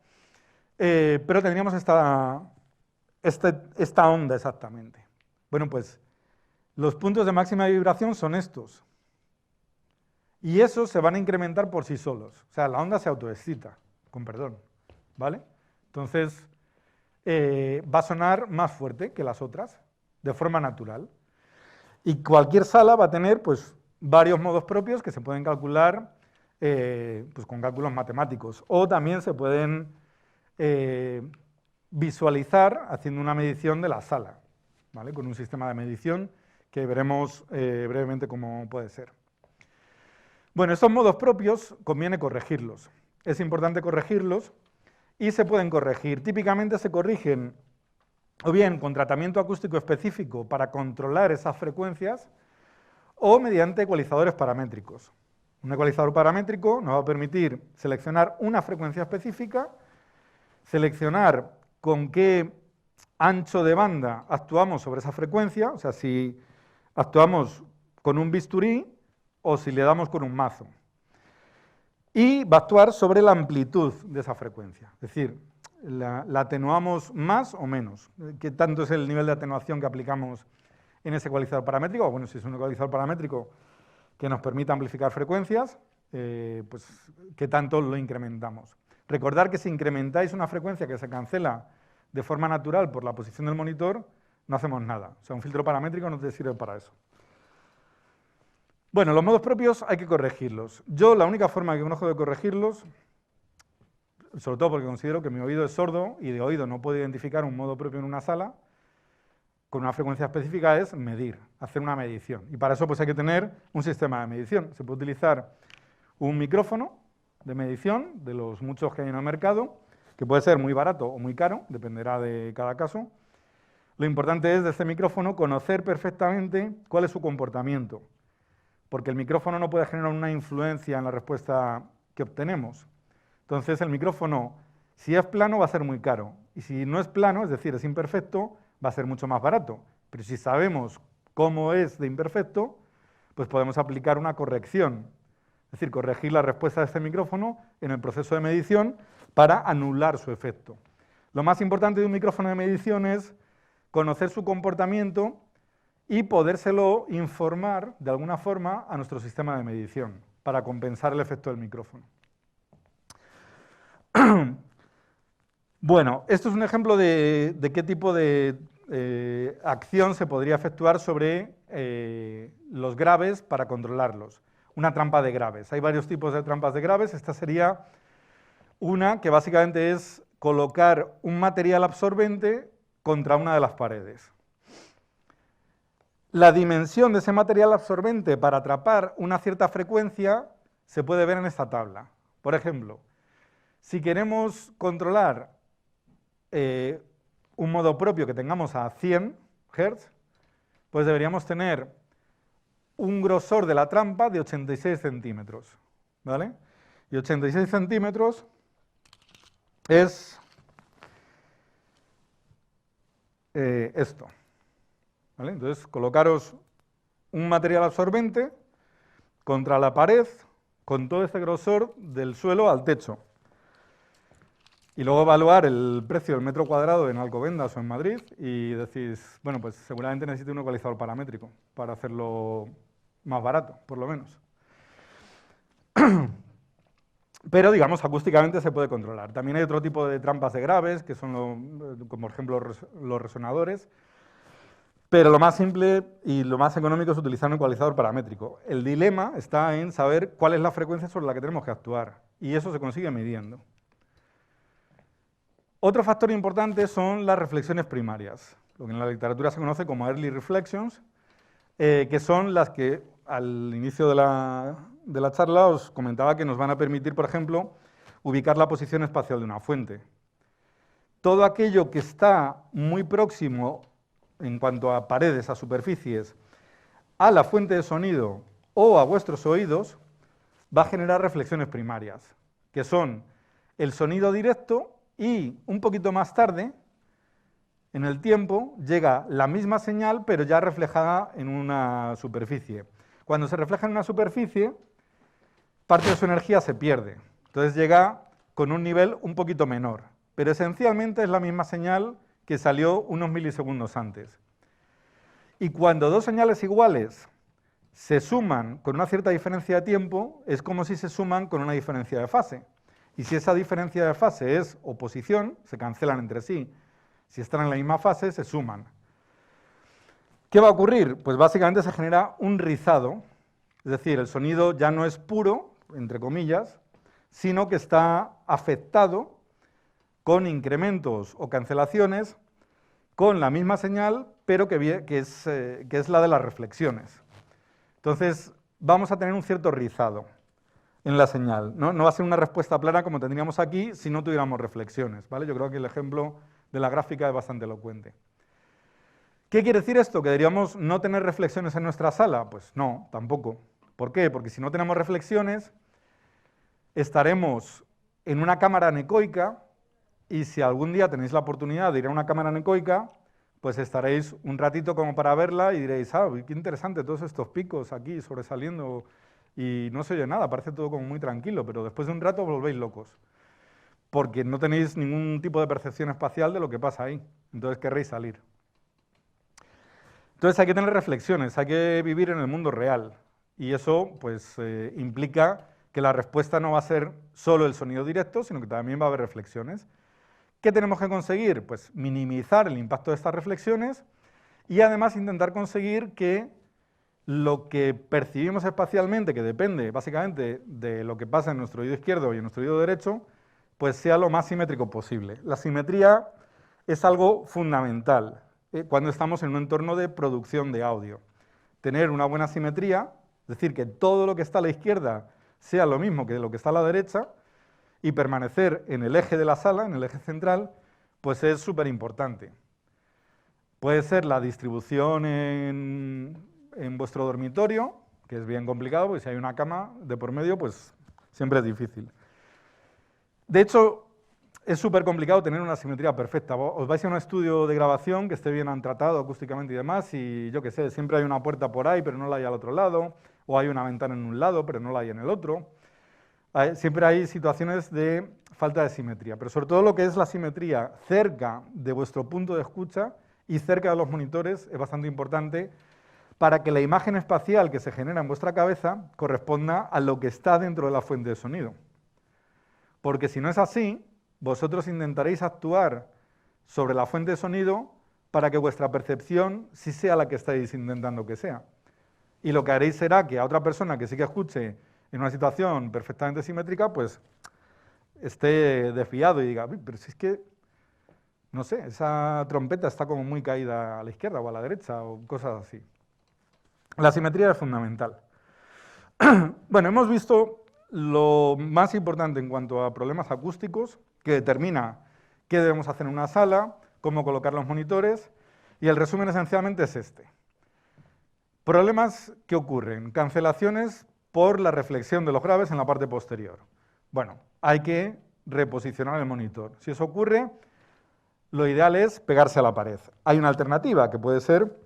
Pero tendríamos esta onda exactamente. Bueno, pues los puntos de máxima vibración son estos. Y esos se van a incrementar por sí solos. O sea, la onda se autoexcita, con perdón, ¿vale? Entonces, va a sonar más fuerte que las otras, de forma natural. Y cualquier sala va a tener, pues, varios modos propios que se pueden calcular pues, con cálculos matemáticos. O también se pueden visualizar haciendo una medición de la sala, ¿vale? Con un sistema de medición que veremos brevemente cómo puede ser. Bueno, estos modos propios conviene corregirlos. Es importante corregirlos y se pueden corregir. Típicamente se corrigen o bien con tratamiento acústico específico para controlar esas frecuencias o mediante ecualizadores paramétricos. Un ecualizador paramétrico nos va a permitir seleccionar una frecuencia específica, seleccionar con qué ancho de banda actuamos sobre esa frecuencia, o sea, si actuamos con un bisturí o si le damos con un mazo. Y va a actuar sobre la amplitud de esa frecuencia, es decir, la atenuamos más o menos. ¿Qué tanto es el nivel de atenuación que aplicamos en ese ecualizador paramétrico? Bueno, si es un ecualizador paramétrico que nos permite amplificar frecuencias, pues, qué tanto lo incrementamos. Recordar que si incrementáis una frecuencia que se cancela de forma natural por la posición del monitor, no hacemos nada. O sea, un filtro paramétrico no te sirve para eso. Bueno, los modos propios hay que corregirlos. Yo la única forma que conozco de corregirlos, sobre todo porque considero que mi oído es sordo y de oído no puedo identificar un modo propio en una sala, con una frecuencia específica es medir, hacer una medición. Y para eso pues hay que tener un sistema de medición. Se puede utilizar un micrófono de medición, de los muchos que hay en el mercado, que puede ser muy barato o muy caro, dependerá de cada caso. Lo importante es de este micrófono conocer perfectamente cuál es su comportamiento, porque el micrófono no puede generar una influencia en la respuesta que obtenemos. Entonces el micrófono, si es plano, va a ser muy caro, y si no es plano, es decir, es imperfecto, va a ser mucho más barato. Pero si sabemos cómo es de imperfecto, pues podemos aplicar una corrección, es decir, corregir la respuesta de este micrófono en el proceso de medición para anular su efecto. Lo más importante de un micrófono de medición es conocer su comportamiento y podérselo informar de alguna forma a nuestro sistema de medición para compensar el efecto del micrófono. Bueno, esto es un ejemplo de qué tipo de acción se podría efectuar sobre los graves para controlarlos. Una trampa de graves. Hay varios tipos de trampas de graves. Esta sería una que básicamente es colocar un material absorbente contra una de las paredes. La dimensión de ese material absorbente para atrapar una cierta frecuencia se puede ver en esta tabla. Por ejemplo, si queremos controlar un modo propio que tengamos a 100 Hz, pues deberíamos tener un grosor de la trampa de 86 centímetros, ¿vale? Y 86 centímetros es esto, ¿vale? Entonces, colocaros un material absorbente contra la pared con todo este grosor del suelo al techo. Y luego evaluar el precio del metro cuadrado en Alcobendas o en Madrid y decís, bueno, pues seguramente necesito un ecualizador paramétrico para hacerlo más barato, por lo menos. Pero, digamos, acústicamente se puede controlar. También hay otro tipo de trampas de graves, que son, como por ejemplo, los resonadores. Pero lo más simple y lo más económico es utilizar un ecualizador paramétrico. El dilema está en saber cuál es la frecuencia sobre la que tenemos que actuar. Y eso se consigue midiendo. Otro factor importante son las reflexiones primarias, lo que en la literatura se conoce como early reflections, que son las que al inicio de la charla os comentaba que nos van a permitir, por ejemplo, ubicar la posición espacial de una fuente. Todo aquello que está muy próximo en cuanto a paredes, a superficies, a la fuente de sonido o a vuestros oídos, va a generar reflexiones primarias, que son el sonido directo y un poquito más tarde, en el tiempo, llega la misma señal, pero ya reflejada en una superficie. Cuando se refleja en una superficie, parte de su energía se pierde. Entonces llega con un nivel un poquito menor, pero esencialmente es la misma señal que salió unos milisegundos antes. Y cuando dos señales iguales se suman con una cierta diferencia de tiempo, es como si se suman con una diferencia de fase. Y si esa diferencia de fase es oposición, se cancelan entre sí. Si están en la misma fase, se suman. ¿Qué va a ocurrir? Pues básicamente se genera un rizado, es decir, el sonido ya no es puro, entre comillas, sino que está afectado con incrementos o cancelaciones con la misma señal, pero que es la de las reflexiones. Entonces, vamos a tener un cierto rizado en la señal. No va a ser una respuesta plana como tendríamos aquí si no tuviéramos reflexiones, ¿vale? Yo creo que el ejemplo de la gráfica es bastante elocuente. ¿Qué quiere decir esto? ¿Que deberíamos no tener reflexiones en nuestra sala? Pues no, tampoco. ¿Por qué? Porque si no tenemos reflexiones, estaremos en una cámara anecoica y si algún día tenéis la oportunidad de ir a una cámara anecoica, pues estaréis un ratito como para verla y diréis, ah, qué interesante todos estos picos aquí sobresaliendo y no se oye nada, parece todo como muy tranquilo, pero después de un rato volvéis locos, porque no tenéis ningún tipo de percepción espacial de lo que pasa ahí, entonces querréis salir. Entonces hay que tener reflexiones, hay que vivir en el mundo real y eso pues implica que la respuesta no va a ser solo el sonido directo, sino que también va a haber reflexiones. ¿Qué tenemos que conseguir? Pues minimizar el impacto de estas reflexiones y además intentar conseguir que lo que percibimos espacialmente, que depende básicamente de lo que pasa en nuestro oído izquierdo y en nuestro oído derecho, pues sea lo más simétrico posible. La simetría es algo fundamental cuando estamos en un entorno de producción de audio. Tener una buena simetría, es decir, que todo lo que está a la izquierda sea lo mismo que lo que está a la derecha, y permanecer en el eje de la sala, en el eje central, pues es súper importante. Puede ser la distribución en vuestro dormitorio, que es bien complicado, porque si hay una cama de por medio, pues siempre es difícil. De hecho, es súper complicado tener una simetría perfecta. Os vais a un estudio de grabación que esté bien tratado acústicamente y demás, y yo qué sé, siempre hay una puerta por ahí, pero no la hay al otro lado, o hay una ventana en un lado, pero no la hay en el otro. Siempre hay situaciones de falta de simetría, pero sobre todo lo que es la simetría cerca de vuestro punto de escucha y cerca de los monitores es bastante importante para que la imagen espacial que se genera en vuestra cabeza corresponda a lo que está dentro de la fuente de sonido. Porque si no es así, vosotros intentaréis actuar sobre la fuente de sonido para que vuestra percepción sí sea la que estáis intentando que sea. Y lo que haréis será que a otra persona que sí que escuche en una situación perfectamente simétrica, pues esté desviado y diga, pero si es que, no sé, esa trompeta está como muy caída a la izquierda o a la derecha o cosas así. La simetría es fundamental. Bueno, hemos visto lo más importante en cuanto a problemas acústicos, que determina qué debemos hacer en una sala, cómo colocar los monitores, y el resumen esencialmente es este. Problemas que ocurren, cancelaciones por la reflexión de los graves en la parte posterior. Bueno, hay que reposicionar el monitor. Si eso ocurre, lo ideal es pegarse a la pared. Hay una alternativa que puede ser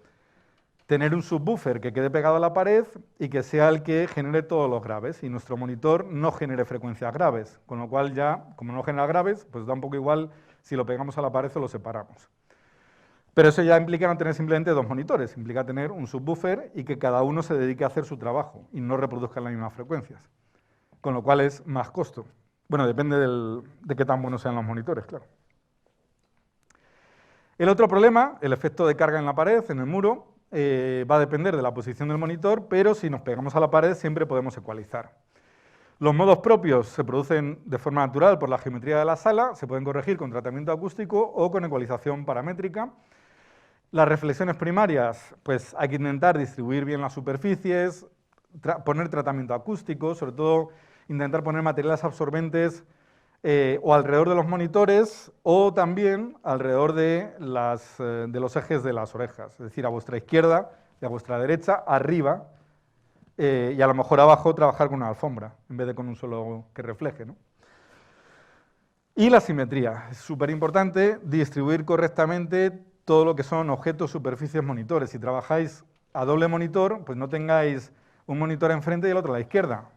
tener un subwoofer que quede pegado a la pared y que sea el que genere todos los graves y nuestro monitor no genere frecuencias graves, con lo cual ya, como no genera graves, pues da un poco igual si lo pegamos a la pared o lo separamos. Pero eso ya implica no tener simplemente dos monitores, implica tener un subwoofer y que cada uno se dedique a hacer su trabajo y no reproduzca las mismas frecuencias, con lo cual es más costo. Bueno, depende de qué tan buenos sean los monitores, claro. El otro problema, el efecto de carga en la pared, en el muro, va a depender de la posición del monitor, pero si nos pegamos a la pared siempre podemos ecualizar. Los modos propios se producen de forma natural por la geometría de la sala, se pueden corregir con tratamiento acústico o con ecualización paramétrica. Las reflexiones primarias, pues hay que intentar distribuir bien las superficies, poner tratamiento acústico, sobre todo intentar poner materiales absorbentes o alrededor de los monitores o también alrededor de los ejes de las orejas, es decir, a vuestra izquierda y a vuestra derecha, arriba, y a lo mejor abajo trabajar con una alfombra, en vez de con un solo que refleje, ¿no? Y la simetría, es súper importante distribuir correctamente todo lo que son objetos, superficies, monitores. Si trabajáis a doble monitor, pues no tengáis un monitor enfrente y el otro a la izquierda.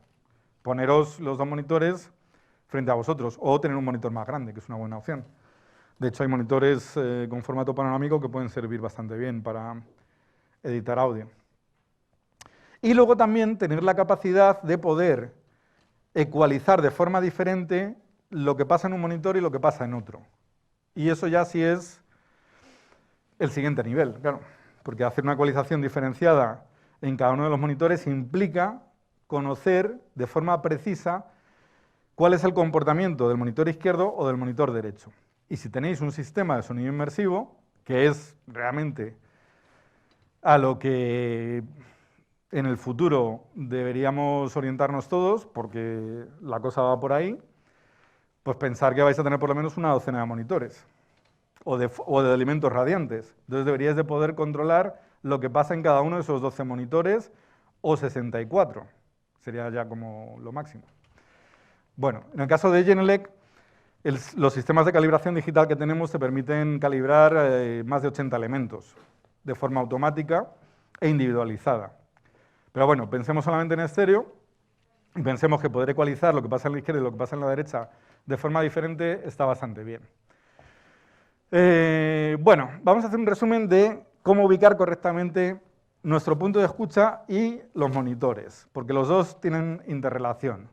Poneros los dos monitores frente a vosotros, o tener un monitor más grande, que es una buena opción. De hecho, hay monitores con formato panorámico que pueden servir bastante bien para editar audio. Y luego también tener la capacidad de poder ecualizar de forma diferente lo que pasa en un monitor y lo que pasa en otro. Y eso ya sí es el siguiente nivel, claro, porque hacer una ecualización diferenciada en cada uno de los monitores implica conocer de forma precisa cuál es el comportamiento del monitor izquierdo o del monitor derecho. Y si tenéis un sistema de sonido inmersivo, que es realmente a lo que en el futuro deberíamos orientarnos todos, porque la cosa va por ahí, pues pensar que vais a tener por lo menos una docena de monitores o de elementos radiantes. Entonces deberíais de poder controlar lo que pasa en cada uno de esos 12 monitores o 64. Sería ya como lo máximo. Bueno, en el caso de Genelec, los sistemas de calibración digital que tenemos te permiten calibrar más de 80 elementos de forma automática e individualizada. Pero bueno, pensemos solamente en estéreo y pensemos que poder ecualizar lo que pasa en la izquierda y lo que pasa en la derecha de forma diferente está bastante bien. Bueno, vamos a hacer un resumen de cómo ubicar correctamente nuestro punto de escucha y los monitores, porque los dos tienen interrelación.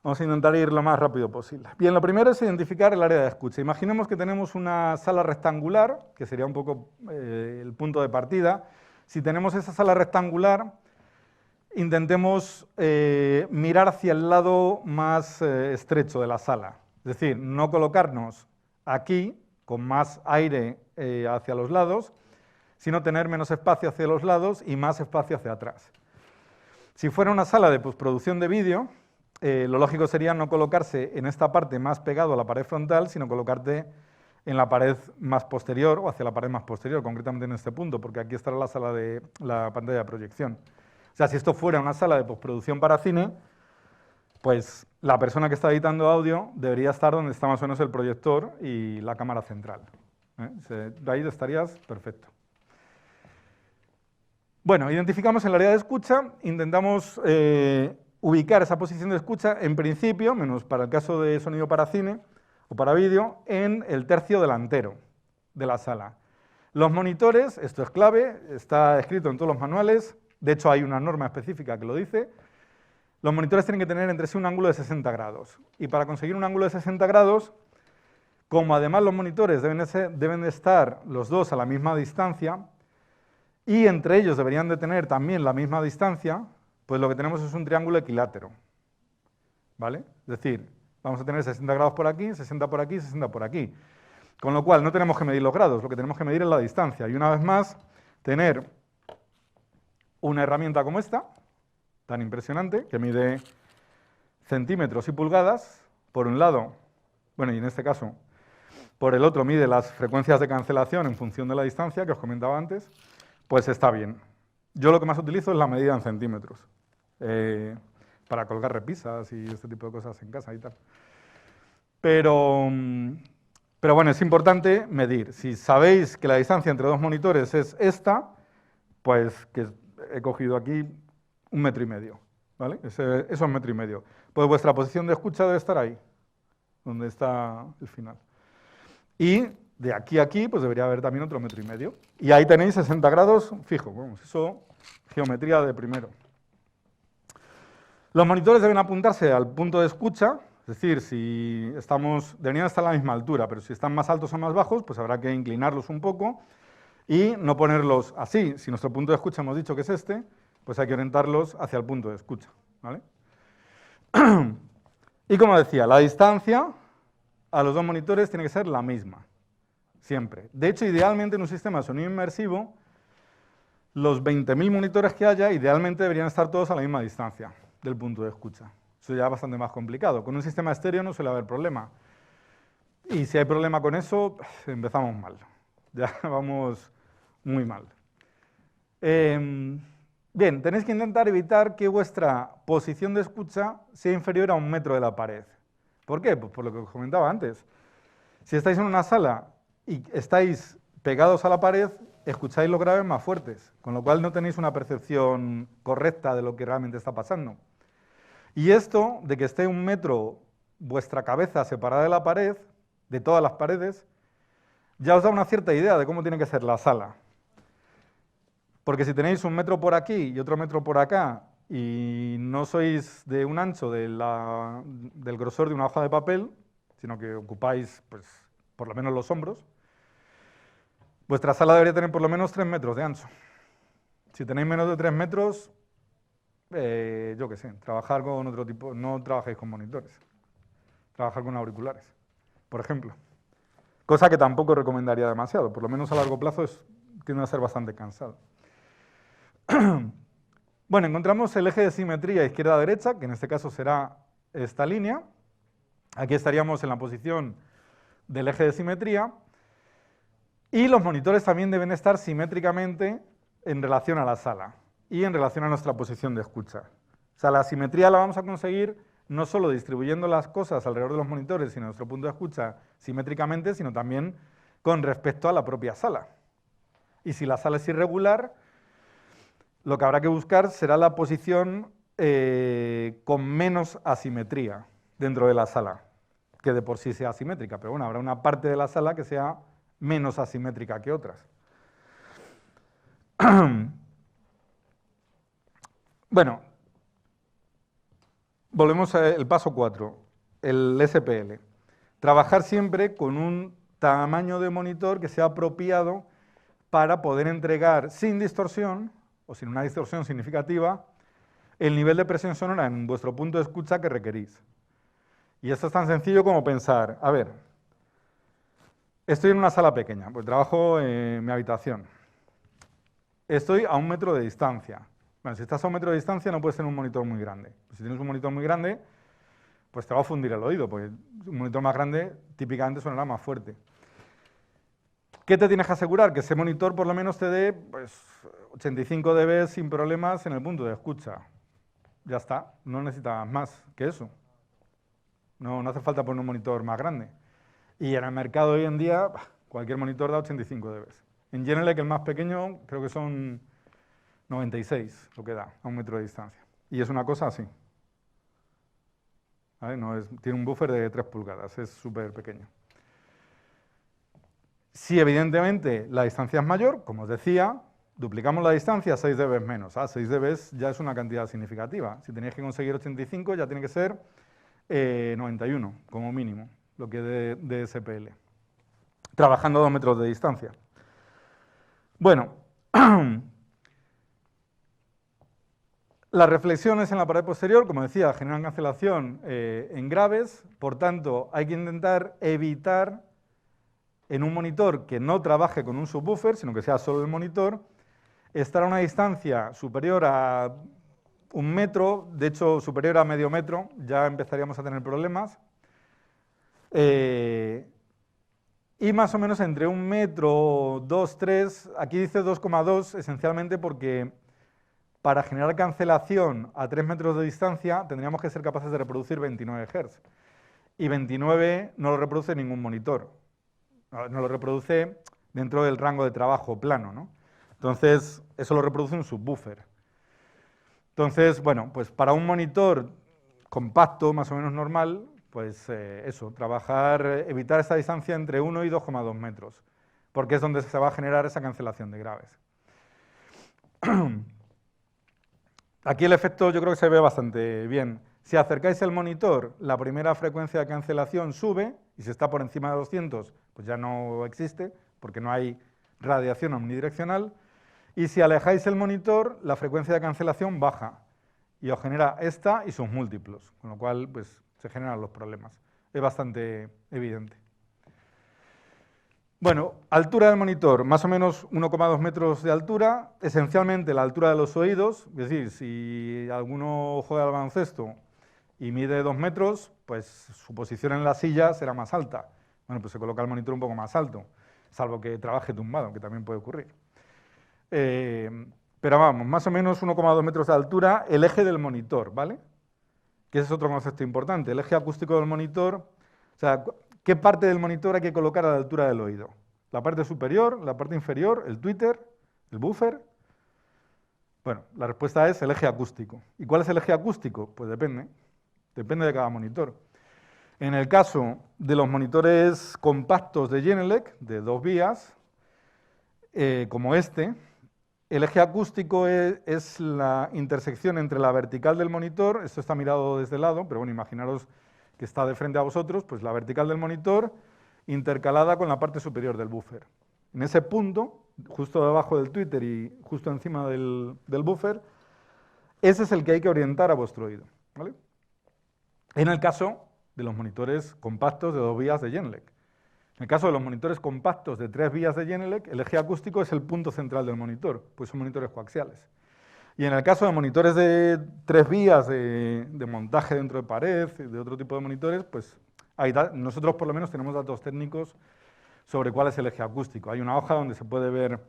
Vamos a intentar ir lo más rápido posible. Bien, lo primero es identificar el área de escucha. Imaginemos que tenemos una sala rectangular, que sería un poco el punto de partida. Si tenemos esa sala rectangular, intentemos mirar hacia el lado más estrecho de la sala. Es decir, no colocarnos aquí, con más aire hacia los lados, sino tener menos espacio hacia los lados y más espacio hacia atrás. Si fuera una sala de postproducción de vídeo, lo lógico sería no colocarse en esta parte más pegado a la pared frontal, sino colocarte en la pared más posterior o hacia la pared más posterior, concretamente en este punto, porque aquí estará la sala de la pantalla de proyección. O sea, si esto fuera una sala de postproducción para cine, pues la persona que está editando audio debería estar donde está más o menos el proyector y la cámara central. De ahí estarías perfecto. Bueno, identificamos el área de escucha, intentamos ubicar esa posición de escucha, en principio, menos para el caso de sonido para cine o para vídeo, en el tercio delantero de la sala. Los monitores, esto es clave, está escrito en todos los manuales, de hecho hay una norma específica que lo dice, los monitores tienen que tener entre sí un ángulo de 60 grados. Y para conseguir un ángulo de 60 grados, como además los monitores deben de estar los dos a la misma distancia, y entre ellos deberían de tener también la misma distancia, pues lo que tenemos es un triángulo equilátero, ¿vale? Es decir, vamos a tener 60 grados por aquí, 60 por aquí, 60 por aquí. Con lo cual no tenemos que medir los grados, lo que tenemos que medir es la distancia. Y una vez más, tener una herramienta como esta, tan impresionante, que mide centímetros y pulgadas, por un lado, bueno, y en este caso, por el otro mide las frecuencias de cancelación en función de la distancia que os comentaba antes, pues está bien. Yo lo que más utilizo es la medida en centímetros, para colgar repisas y este tipo de cosas en casa y tal. Pero bueno, es importante medir. Si sabéis que la distancia entre dos monitores es esta, pues que he cogido aquí 1,5 metros, ¿vale? Eso es 1,5 metros. Pues vuestra posición de escucha debe estar ahí, donde está el final. Y de aquí a aquí, pues debería haber también otro 1,5 metros. Y ahí tenéis 60 grados fijo, vamos, eso, geometría de primero. Los monitores deben apuntarse al punto de escucha, es decir, si deberían estar a la misma altura, pero si están más altos o más bajos, pues habrá que inclinarlos un poco y no ponerlos así. Si nuestro punto de escucha hemos dicho que es este, pues hay que orientarlos hacia el punto de escucha, ¿vale? Y como decía, la distancia a los dos monitores tiene que ser la misma, siempre. De hecho, idealmente en un sistema de sonido inmersivo, los 20.000 monitores que haya, idealmente deberían estar todos a la misma distancia del punto de escucha. Eso ya es bastante más complicado. Con un sistema estéreo no suele haber problema. Y si hay problema con eso, empezamos mal. Ya vamos muy mal. Bien, tenéis que intentar evitar que vuestra posición de escucha sea inferior a 1 metro de la pared. ¿Por qué? Pues por lo que os comentaba antes. Si estáis en una sala y estáis pegados a la pared, escucháis los graves más fuertes, con lo cual no tenéis una percepción correcta de lo que realmente está pasando. Y esto, de que esté 1 metro vuestra cabeza separada de la pared, de todas las paredes, ya os da una cierta idea de cómo tiene que ser la sala. Porque si tenéis 1 metro por aquí y otro metro por acá, y no sois de un ancho del grosor de una hoja de papel, sino que ocupáis, pues, por lo menos los hombros, vuestra sala debería tener por lo menos 3 metros de ancho. Si tenéis menos de 3 metros, yo qué sé, trabajar con otro tipo, no trabajéis con monitores, trabajar con auriculares, por ejemplo. Cosa que tampoco recomendaría demasiado, por lo menos a largo plazo tiende a ser bastante cansado. Bueno, encontramos el eje de simetría izquierda-derecha, que en este caso será esta línea. Aquí estaríamos en la posición del eje de simetría. Y los monitores también deben estar simétricamente en relación a la sala y en relación a nuestra posición de escucha. O sea, la simetría la vamos a conseguir no solo distribuyendo las cosas alrededor de los monitores y nuestro punto de escucha simétricamente, sino también con respecto a la propia sala. Y si la sala es irregular, lo que habrá que buscar será la posición con menos asimetría dentro de la sala, que de por sí sea asimétrica, pero bueno, habrá una parte de la sala que sea menos asimétrica que otras. Bueno, volvemos al paso 4, el SPL. Trabajar siempre con un tamaño de monitor que sea apropiado para poder entregar sin distorsión, o sin una distorsión significativa, el nivel de presión sonora en vuestro punto de escucha que requerís. Y esto es tan sencillo como pensar, a ver, estoy en una sala pequeña, pues trabajo en mi habitación. Estoy a 1 metro de distancia. Bueno, si estás a 1 metro de distancia no puedes tener un monitor muy grande. Si tienes un monitor muy grande, pues te va a fundir el oído, porque un monitor más grande típicamente sonará más fuerte. ¿Qué te tienes que asegurar? Que ese monitor por lo menos te dé pues, 85 dB sin problemas en el punto de escucha. Ya está, no necesitas más que eso. No hace falta poner un monitor más grande. Y en el mercado hoy en día, cualquier monitor da 85 dB. En Genelec el más pequeño creo que son 96 lo que da a 1 metro de distancia. Y es una cosa así. ¿Vale? Tiene un buffer de 3 pulgadas, es súper pequeño. Si evidentemente la distancia es mayor, como os decía, duplicamos la distancia, 6 dB menos. 6 dB ya es una cantidad significativa. Si tenéis que conseguir 85, ya tiene que ser 91, como mínimo, lo que de SPL. Trabajando a 2 metros de distancia. Bueno, las reflexiones en la pared posterior, como decía, generan cancelación en graves, por tanto, hay que intentar evitar en un monitor que no trabaje con un subwoofer, sino que sea solo el monitor, estar a una distancia superior a 1 metro, de hecho superior a medio metro, ya empezaríamos a tener problemas, y más o menos entre 1 metro, 2, 3, aquí dice 2,2 esencialmente porque para generar cancelación a 3 metros de distancia tendríamos que ser capaces de reproducir 29 Hz, y 29 no lo reproduce ningún monitor. No lo reproduce dentro del rango de trabajo plano, ¿no? Entonces, eso lo reproduce un subwoofer. Entonces, bueno, pues para un monitor compacto, más o menos normal, pues eso, evitar esa distancia entre 1 y 2,2 metros, porque es donde se va a generar esa cancelación de graves. Aquí el efecto yo creo que se ve bastante bien. Si acercáis el monitor, la primera frecuencia de cancelación sube, y si está por encima de 200, pues ya no existe, porque no hay radiación omnidireccional, y si alejáis el monitor, la frecuencia de cancelación baja, y os genera esta y sus múltiplos, con lo cual pues, se generan los problemas. Es bastante evidente. Bueno, altura del monitor, más o menos 1,2 metros de altura, esencialmente la altura de los oídos, es decir, si alguno juega al baloncesto y mide 2 metros, pues su posición en la silla será más alta. Bueno, pues se coloca el monitor un poco más alto, salvo que trabaje tumbado, que también puede ocurrir. Pero vamos, más o menos 1,2 metros de altura, el eje del monitor, ¿vale? Que ese es otro concepto importante, el eje acústico del monitor, o sea, ¿qué parte del monitor hay que colocar a la altura del oído? ¿La parte superior, la parte inferior, el tweeter, el buffer? Bueno, la respuesta es el eje acústico. ¿Y cuál es el eje acústico? Pues depende de cada monitor. En el caso de los monitores compactos de Genelec, de 2 vías, como este, el eje acústico es la intersección entre la vertical del monitor, esto está mirado desde el lado, pero bueno, imaginaros que está de frente a vosotros, pues la vertical del monitor intercalada con la parte superior del buffer. En ese punto, justo debajo del tweeter y justo encima del buffer, ese es el que hay que orientar a vuestro oído, ¿vale? En el caso de los monitores compactos de 2 vías de Genelec. En el caso de los monitores compactos de 3 vías de Genelec, el eje acústico es el punto central del monitor, pues son monitores coaxiales. Y en el caso de monitores de 3 vías de montaje dentro de pared, de otro tipo de monitores, pues nosotros por lo menos tenemos datos técnicos sobre cuál es el eje acústico. Hay una hoja donde se puede ver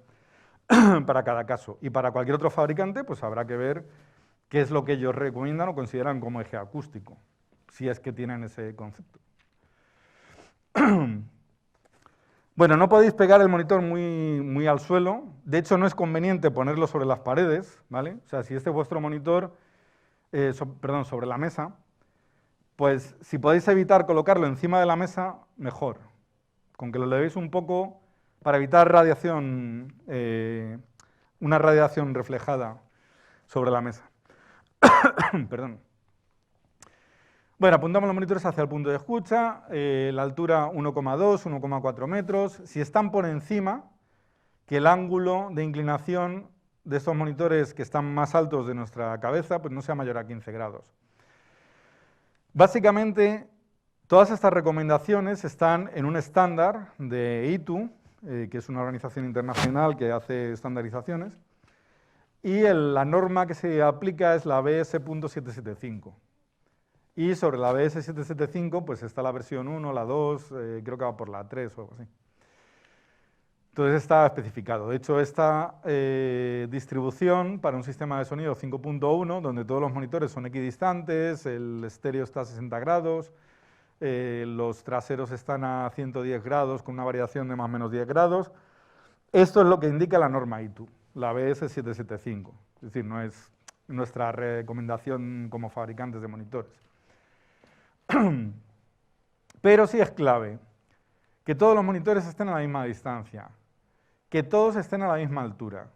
para cada caso. Y para cualquier otro fabricante, pues habrá que ver qué es lo que ellos recomiendan o consideran como eje acústico, si es que tienen ese concepto. Bueno, no podéis pegar el monitor muy al suelo. De hecho, no es conveniente ponerlo sobre las paredes, ¿vale? O sea, si este es vuestro monitor, sobre la mesa, pues si podéis evitar colocarlo encima de la mesa, mejor. Con que lo levéis un poco para evitar radiación, una radiación reflejada sobre la mesa. Perdón. Bueno, apuntamos los monitores hacia el punto de escucha, la altura 1,2, 1,4 metros. Si están por encima, que el ángulo de inclinación de estos monitores que están más altos de nuestra cabeza, pues no sea mayor a 15 grados. Básicamente, todas estas recomendaciones están en un estándar de ITU, que es una organización internacional que hace estandarizaciones, y la norma que se aplica es la BS.775. Y sobre la BS775 pues está la versión 1, la 2, creo que va por la 3 o algo así. Entonces está especificado. De hecho, esta distribución para un sistema de sonido 5.1, donde todos los monitores son equidistantes, el estéreo está a 60 grados, los traseros están a 110 grados con una variación de más o menos 10 grados, esto es lo que indica la norma ITU, la BS775. Es decir, no es nuestra recomendación como fabricantes de monitores. Pero sí es clave que todos los monitores estén a la misma distancia, que todos estén a la misma altura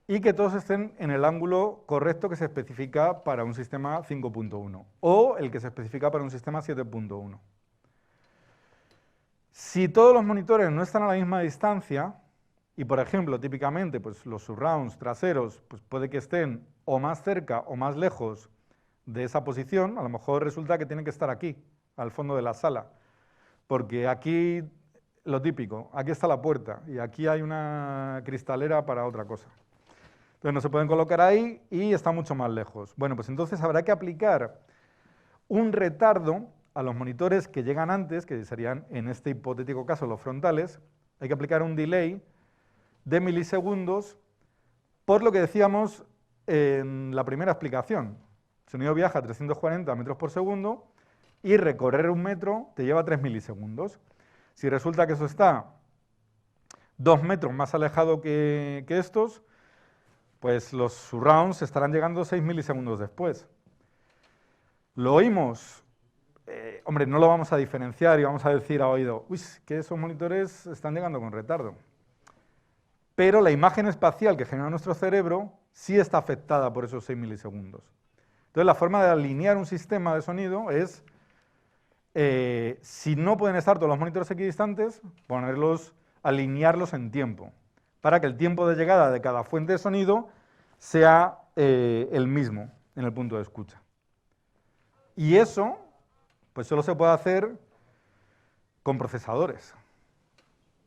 y que todos estén en el ángulo correcto que se especifica para un sistema 5.1 o el que se especifica para un sistema 7.1. Si todos los monitores no están a la misma distancia, y por ejemplo, típicamente pues los surrounds traseros pues puede que estén o más cerca o más lejos de esa posición, a lo mejor resulta que tienen que estar aquí, al fondo de la sala, porque aquí, lo típico, aquí está la puerta y aquí hay una cristalera para otra cosa. Entonces no se pueden colocar ahí y está mucho más lejos. Bueno, pues entonces habrá que aplicar un retardo a los monitores que llegan antes, que serían en este hipotético caso los frontales, hay que aplicar un delay de milisegundos por lo que decíamos en la primera explicación. El sonido viaja a 340 metros por segundo y recorrer un metro te lleva 3 milisegundos. Si resulta que eso está 2 metros más alejado que estos, pues los surrounds estarán llegando 6 milisegundos después. Lo oímos, hombre, no lo vamos a diferenciar y vamos a decir a oído, uy, que esos monitores están llegando con retardo. Pero la imagen espacial que genera nuestro cerebro sí está afectada por esos 6 milisegundos. Entonces, la forma de alinear un sistema de sonido es, si no pueden estar todos los monitores equidistantes, alinearlos en tiempo, para que el tiempo de llegada de cada fuente de sonido sea el mismo en el punto de escucha. Y eso, pues solo se puede hacer con procesadores,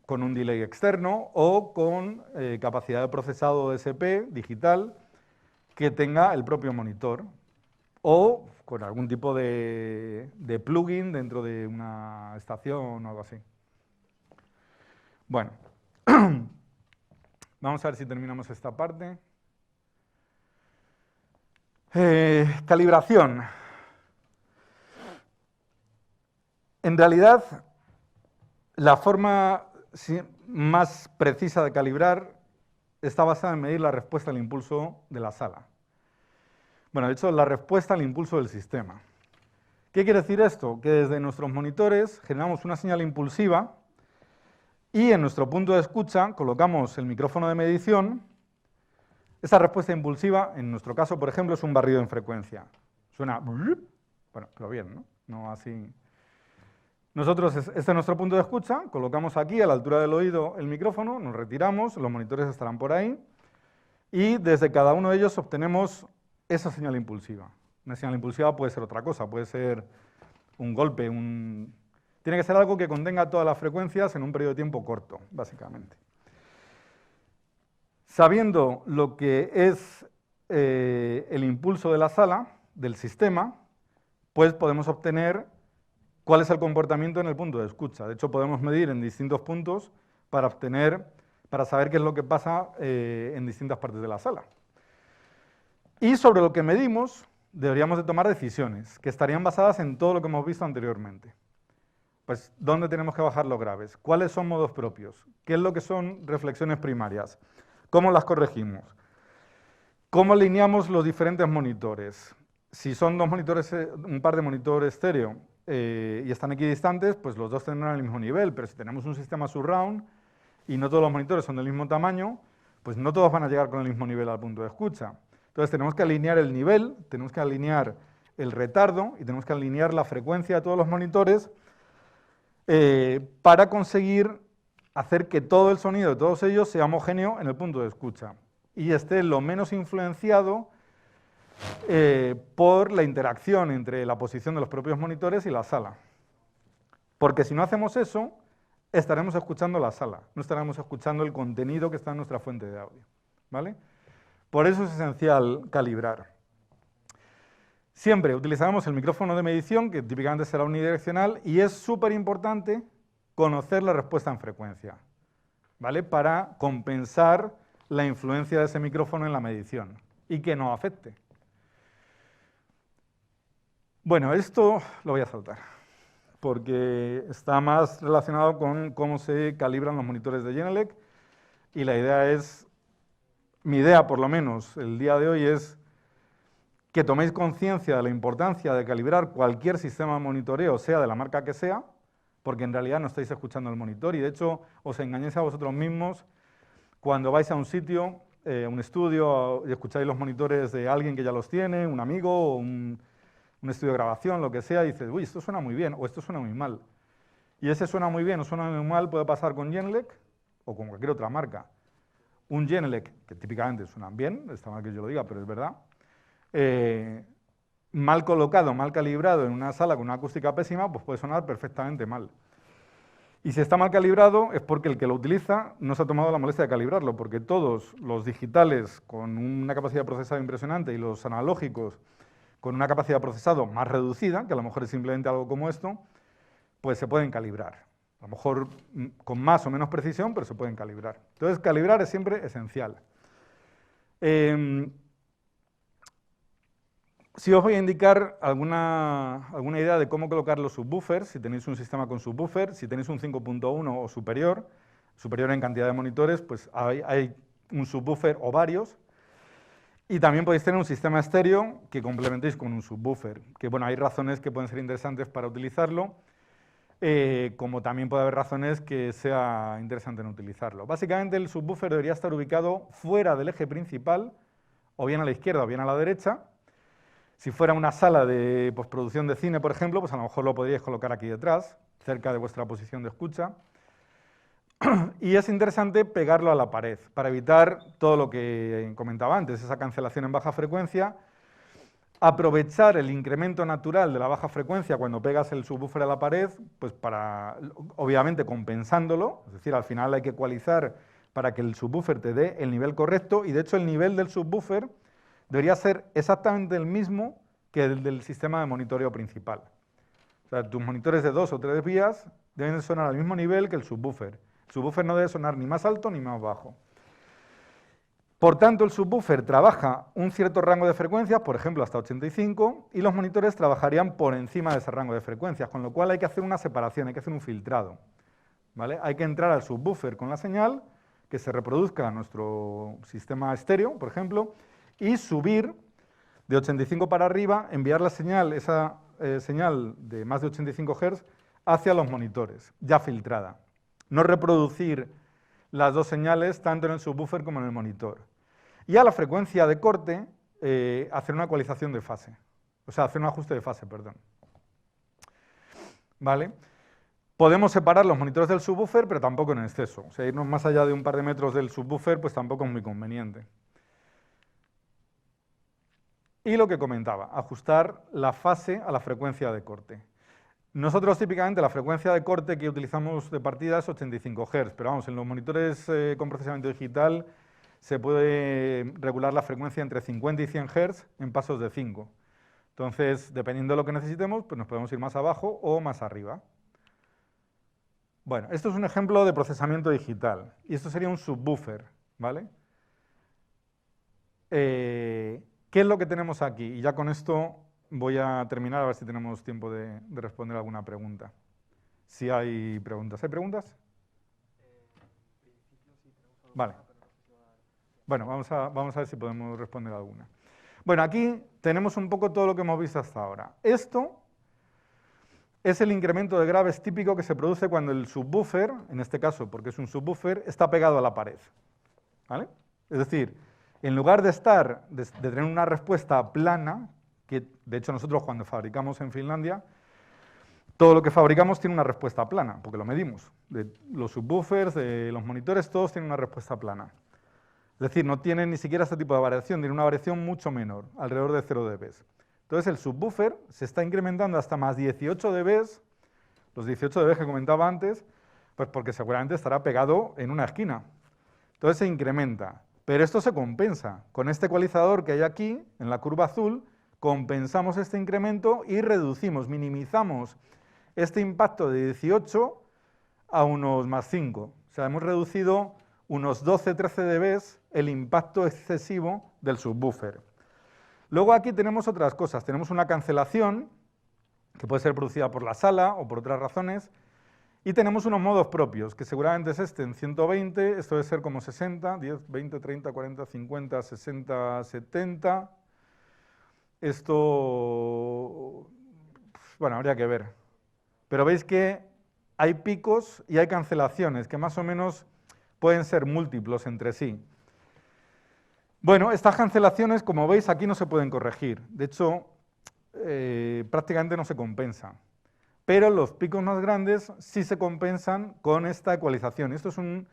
con un delay externo o con capacidad de procesado DSP digital que tenga el propio monitor, o con algún tipo de plugin dentro de una estación o algo así. Bueno, vamos a ver si terminamos esta parte. Calibración. En realidad, la forma más precisa de calibrar está basada en medir la respuesta al impulso de la sala. Bueno, de hecho, la respuesta al impulso del sistema. ¿Qué quiere decir esto? Que desde nuestros monitores generamos una señal impulsiva y en nuestro punto de escucha colocamos el micrófono de medición. Esa respuesta impulsiva, en nuestro caso, por ejemplo, es un barrido en frecuencia. Suena, bueno, pero bien, ¿no? No así. Nosotros, este es nuestro punto de escucha, colocamos aquí a la altura del oído el micrófono, nos retiramos, los monitores estarán por ahí y desde cada uno de ellos obtenemos esa señal impulsiva. Una señal impulsiva puede ser otra cosa, puede ser un golpe, tiene que ser algo que contenga todas las frecuencias en un periodo de tiempo corto, básicamente. Sabiendo lo que es el impulso de la sala, del sistema, pues podemos obtener cuál es el comportamiento en el punto de escucha. De hecho, podemos medir en distintos puntos para saber qué es lo que pasa en distintas partes de la sala. Y sobre lo que medimos, deberíamos de tomar decisiones, que estarían basadas en todo lo que hemos visto anteriormente. Pues, ¿dónde tenemos que bajar los graves? ¿Cuáles son modos propios? ¿Qué es lo que son reflexiones primarias? ¿Cómo las corregimos? ¿Cómo alineamos los diferentes monitores? Si son un par de monitores estéreo y están equidistantes, pues los dos tendrán el mismo nivel, pero si tenemos un sistema surround y no todos los monitores son del mismo tamaño, pues no todos van a llegar con el mismo nivel al punto de escucha. Entonces tenemos que alinear el nivel, tenemos que alinear el retardo y tenemos que alinear la frecuencia de todos los monitores para conseguir hacer que todo el sonido de todos ellos sea homogéneo en el punto de escucha y esté lo menos influenciado por la interacción entre la posición de los propios monitores y la sala. Porque si no hacemos eso, estaremos escuchando la sala, no estaremos escuchando el contenido que está en nuestra fuente de audio, ¿vale? Por eso es esencial calibrar. Siempre utilizaremos el micrófono de medición, que típicamente será unidireccional, y es súper importante conocer la respuesta en frecuencia, ¿vale? Para compensar la influencia de ese micrófono en la medición y que no afecte. Bueno, esto lo voy a saltar, porque está más relacionado con cómo se calibran los monitores de Genelec, y la idea es, mi idea por lo menos el día de hoy es que toméis conciencia de la importancia de calibrar cualquier sistema de monitoreo, sea de la marca que sea, porque en realidad no estáis escuchando el monitor y de hecho os engañáis a vosotros mismos cuando vais a un sitio, un estudio, y escucháis los monitores de alguien que ya los tiene, un amigo o un estudio de grabación, lo que sea, y dices, uy, esto suena muy bien o esto suena muy mal. Y ese suena muy bien o suena muy mal puede pasar con Genelec o con cualquier otra marca. Un Genelec, que típicamente suenan bien, está mal que yo lo diga, pero es verdad, mal colocado, mal calibrado en una sala con una acústica pésima, pues puede sonar perfectamente mal. Y si está mal calibrado es porque el que lo utiliza no se ha tomado la molestia de calibrarlo, porque todos los digitales con una capacidad de procesado impresionante y los analógicos con una capacidad de procesado más reducida, que a lo mejor es simplemente algo como esto, pues se pueden calibrar. A lo mejor con más o menos precisión, pero se pueden calibrar. Entonces, calibrar es siempre esencial. Si os voy a indicar alguna idea de cómo colocar los subwoofers, si tenéis un sistema con subwoofer, si tenéis un 5.1 o superior en cantidad de monitores, pues hay un subwoofer o varios. Y también podéis tener un sistema estéreo que complementéis con un subwoofer, que bueno, hay razones que pueden ser interesantes para utilizarlo, como también puede haber razones que sea interesante no utilizarlo. Básicamente el subwoofer debería estar ubicado fuera del eje principal, o bien a la izquierda o bien a la derecha. Si fuera una sala de postproducción de cine, por ejemplo, pues a lo mejor lo podríais colocar aquí detrás, cerca de vuestra posición de escucha. Y es interesante pegarlo a la pared, para evitar todo lo que comentaba antes, esa cancelación en baja frecuencia, aprovechar el incremento natural de la baja frecuencia cuando pegas el subwoofer a la pared, pues para, obviamente compensándolo, es decir, al final hay que ecualizar para que el subwoofer te dé el nivel correcto, y de hecho el nivel del subwoofer debería ser exactamente el mismo que el del sistema de monitoreo principal. O sea, tus monitores de 2 o 3 vías deben sonar al mismo nivel que el subwoofer. El subwoofer no debe sonar ni más alto ni más bajo. Por tanto, el subwoofer trabaja un cierto rango de frecuencias, por ejemplo, hasta 85, y los monitores trabajarían por encima de ese rango de frecuencias, con lo cual hay que hacer una separación, hay que hacer un filtrado, ¿vale? Hay que entrar al subwoofer con la señal, que se reproduzca a nuestro sistema estéreo, por ejemplo, y subir de 85 para arriba, enviar la señal, esa señal de más de 85 Hz, hacia los monitores, ya filtrada. No reproducir las dos señales tanto en el subwoofer como en el monitor. Y a la frecuencia de corte, hacer una ecualización de fase. O sea, hacer un ajuste de fase, perdón. ¿Vale? Podemos separar los monitores del subwoofer, pero tampoco en exceso. O sea, irnos más allá de un par de metros del subwoofer, pues tampoco es muy conveniente. Y lo que comentaba, ajustar la fase a la frecuencia de corte. Nosotros típicamente la frecuencia de corte que utilizamos de partida es 85 Hz, pero vamos, en los monitores con procesamiento digital se puede regular la frecuencia entre 50 y 100 Hz en pasos de 5. Entonces, dependiendo de lo que necesitemos, pues nos podemos ir más abajo o más arriba. Bueno, esto es un ejemplo de procesamiento digital, y esto sería un subwoofer, ¿vale? ¿Qué es lo que tenemos aquí? Y ya con esto voy a terminar, a ver si tenemos tiempo de responder alguna pregunta. Si hay preguntas. ¿Hay preguntas? Vale. Bueno, vamos a ver si podemos responder alguna. Bueno, aquí tenemos un poco todo lo que hemos visto hasta ahora. Esto es el incremento de graves típico que se produce cuando el subwoofer, en este caso porque es un subwoofer, está pegado a la pared, ¿vale? Es decir, en lugar de tener una respuesta plana, que de hecho nosotros cuando fabricamos en Finlandia, todo lo que fabricamos tiene una respuesta plana, porque lo medimos. De los subwoofers, de los monitores, todos tienen una respuesta plana. Es decir, no tienen ni siquiera este tipo de variación, tiene una variación mucho menor, alrededor de 0 dB. Entonces el subwoofer se está incrementando hasta más 18 dB, los 18 dB que comentaba antes, pues porque seguramente estará pegado en una esquina. Entonces se incrementa, pero esto se compensa. Con este ecualizador que hay aquí, en la curva azul, compensamos este incremento y reducimos, minimizamos este impacto de 18 a unos más 5. O sea, hemos reducido unos 12-13 dB el impacto excesivo del subwoofer. Luego aquí tenemos otras cosas. Tenemos una cancelación, que puede ser producida por la sala o por otras razones, y tenemos unos modos propios, que seguramente es este en 120, esto debe ser como 60, 10, 20, 30, 40, 50, 60, 70. Esto, bueno, habría que ver. Pero veis que hay picos y hay cancelaciones, que más o menos pueden ser múltiplos entre sí. Bueno, estas cancelaciones, como veis, aquí no se pueden corregir. De hecho, prácticamente no se compensa. Pero los picos más grandes sí se compensan con esta ecualización. Esto es un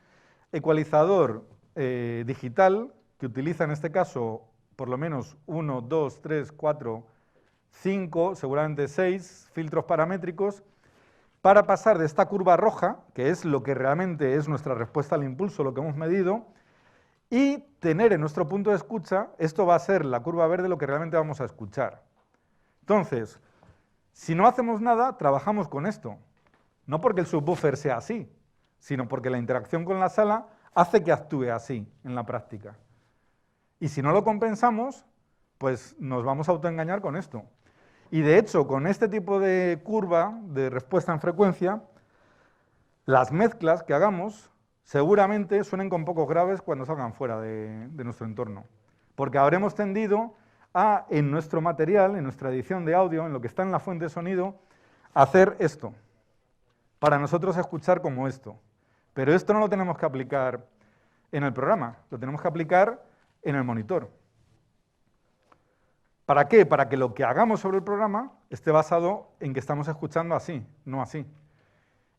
ecualizador digital que utiliza en este caso por lo menos 1, 2, 3, 4, 5, seguramente 6 filtros paramétricos para pasar de esta curva roja, que es lo que realmente es nuestra respuesta al impulso, lo que hemos medido, y tener en nuestro punto de escucha, esto va a ser la curva verde, lo que realmente vamos a escuchar. Entonces, si no hacemos nada, trabajamos con esto. No porque el subwoofer sea así, sino porque la interacción con la sala hace que actúe así en la práctica. Y si no lo compensamos, pues nos vamos a autoengañar con esto. Y de hecho, con este tipo de curva de respuesta en frecuencia, las mezclas que hagamos seguramente suenen con pocos graves cuando salgan fuera de nuestro entorno. Porque habremos tendido a, en nuestro material, en nuestra edición de audio, en lo que está en la fuente de sonido, hacer esto, para nosotros escuchar como esto. Pero esto no lo tenemos que aplicar en el programa, lo tenemos que aplicar en el monitor. ¿Para qué? Para que lo que hagamos sobre el programa esté basado en que estamos escuchando así, no así.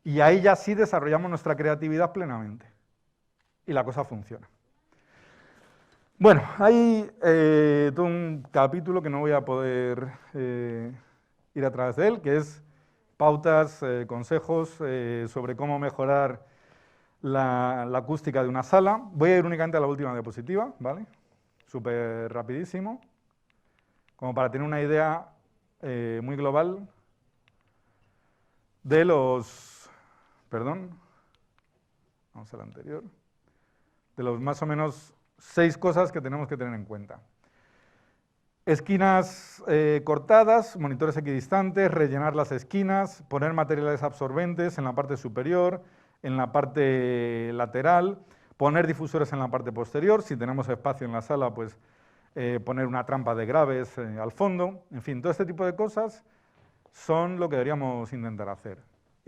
Y ahí ya sí desarrollamos nuestra creatividad plenamente. Y la cosa funciona. Bueno, hay todo un capítulo que no voy a poder ir a través de él, que es pautas, consejos sobre cómo mejorar la acústica de una sala. Voy a ir únicamente a la última diapositiva, ¿vale? Súper rapidísimo, como para tener una idea muy global de los... Perdón, vamos a la anterior. De los más o menos 6 cosas que tenemos que tener en cuenta. Esquinas cortadas, monitores equidistantes, rellenar las esquinas, poner materiales absorbentes en la parte superior, en la parte lateral, poner difusores en la parte posterior, si tenemos espacio en la sala, pues poner una trampa de graves al fondo, en fin, todo este tipo de cosas son lo que deberíamos intentar hacer.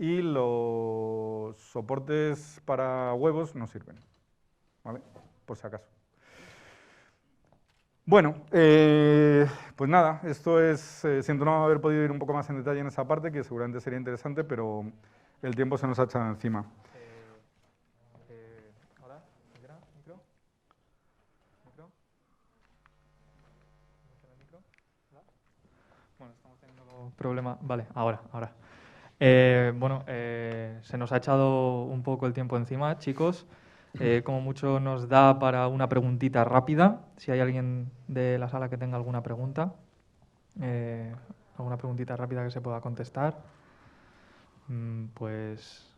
Y los soportes para huevos no sirven, ¿vale? Por si acaso. Bueno, pues nada, esto es, siento no haber podido ir un poco más en detalle en esa parte, que seguramente sería interesante, pero el tiempo se nos ha echado encima. ¿Hola? ¿Micro? Bueno, estamos teniendo problema. Vale, ahora. Bueno, se nos ha echado un poco el tiempo encima, chicos. Como mucho nos da para una preguntita rápida. Si hay alguien de la sala que tenga alguna pregunta, alguna preguntita rápida que se pueda contestar, pues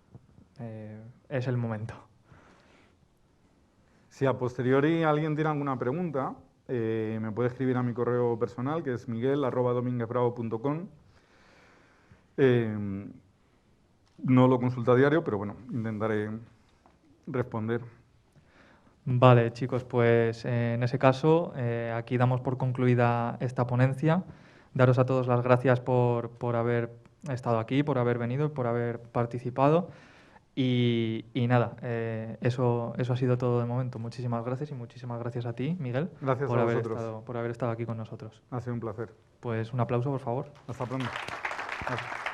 es el momento. Si a posteriori alguien tiene alguna pregunta, me puede escribir a mi correo personal, que es miguel@dominguezbravo.com. No lo consulto a diario, pero bueno, intentaré responder. Vale, chicos, pues en ese caso, aquí damos por concluida esta ponencia. Daros a todos las gracias por haber estado aquí, por haber venido y por haber participado. Y nada, eso ha sido todo de momento. Muchísimas gracias y muchísimas gracias a ti, Miguel, Gracias a vosotros. por haber estado aquí con nosotros. Ha sido un placer. Pues un aplauso, por favor. Hasta pronto. Gracias.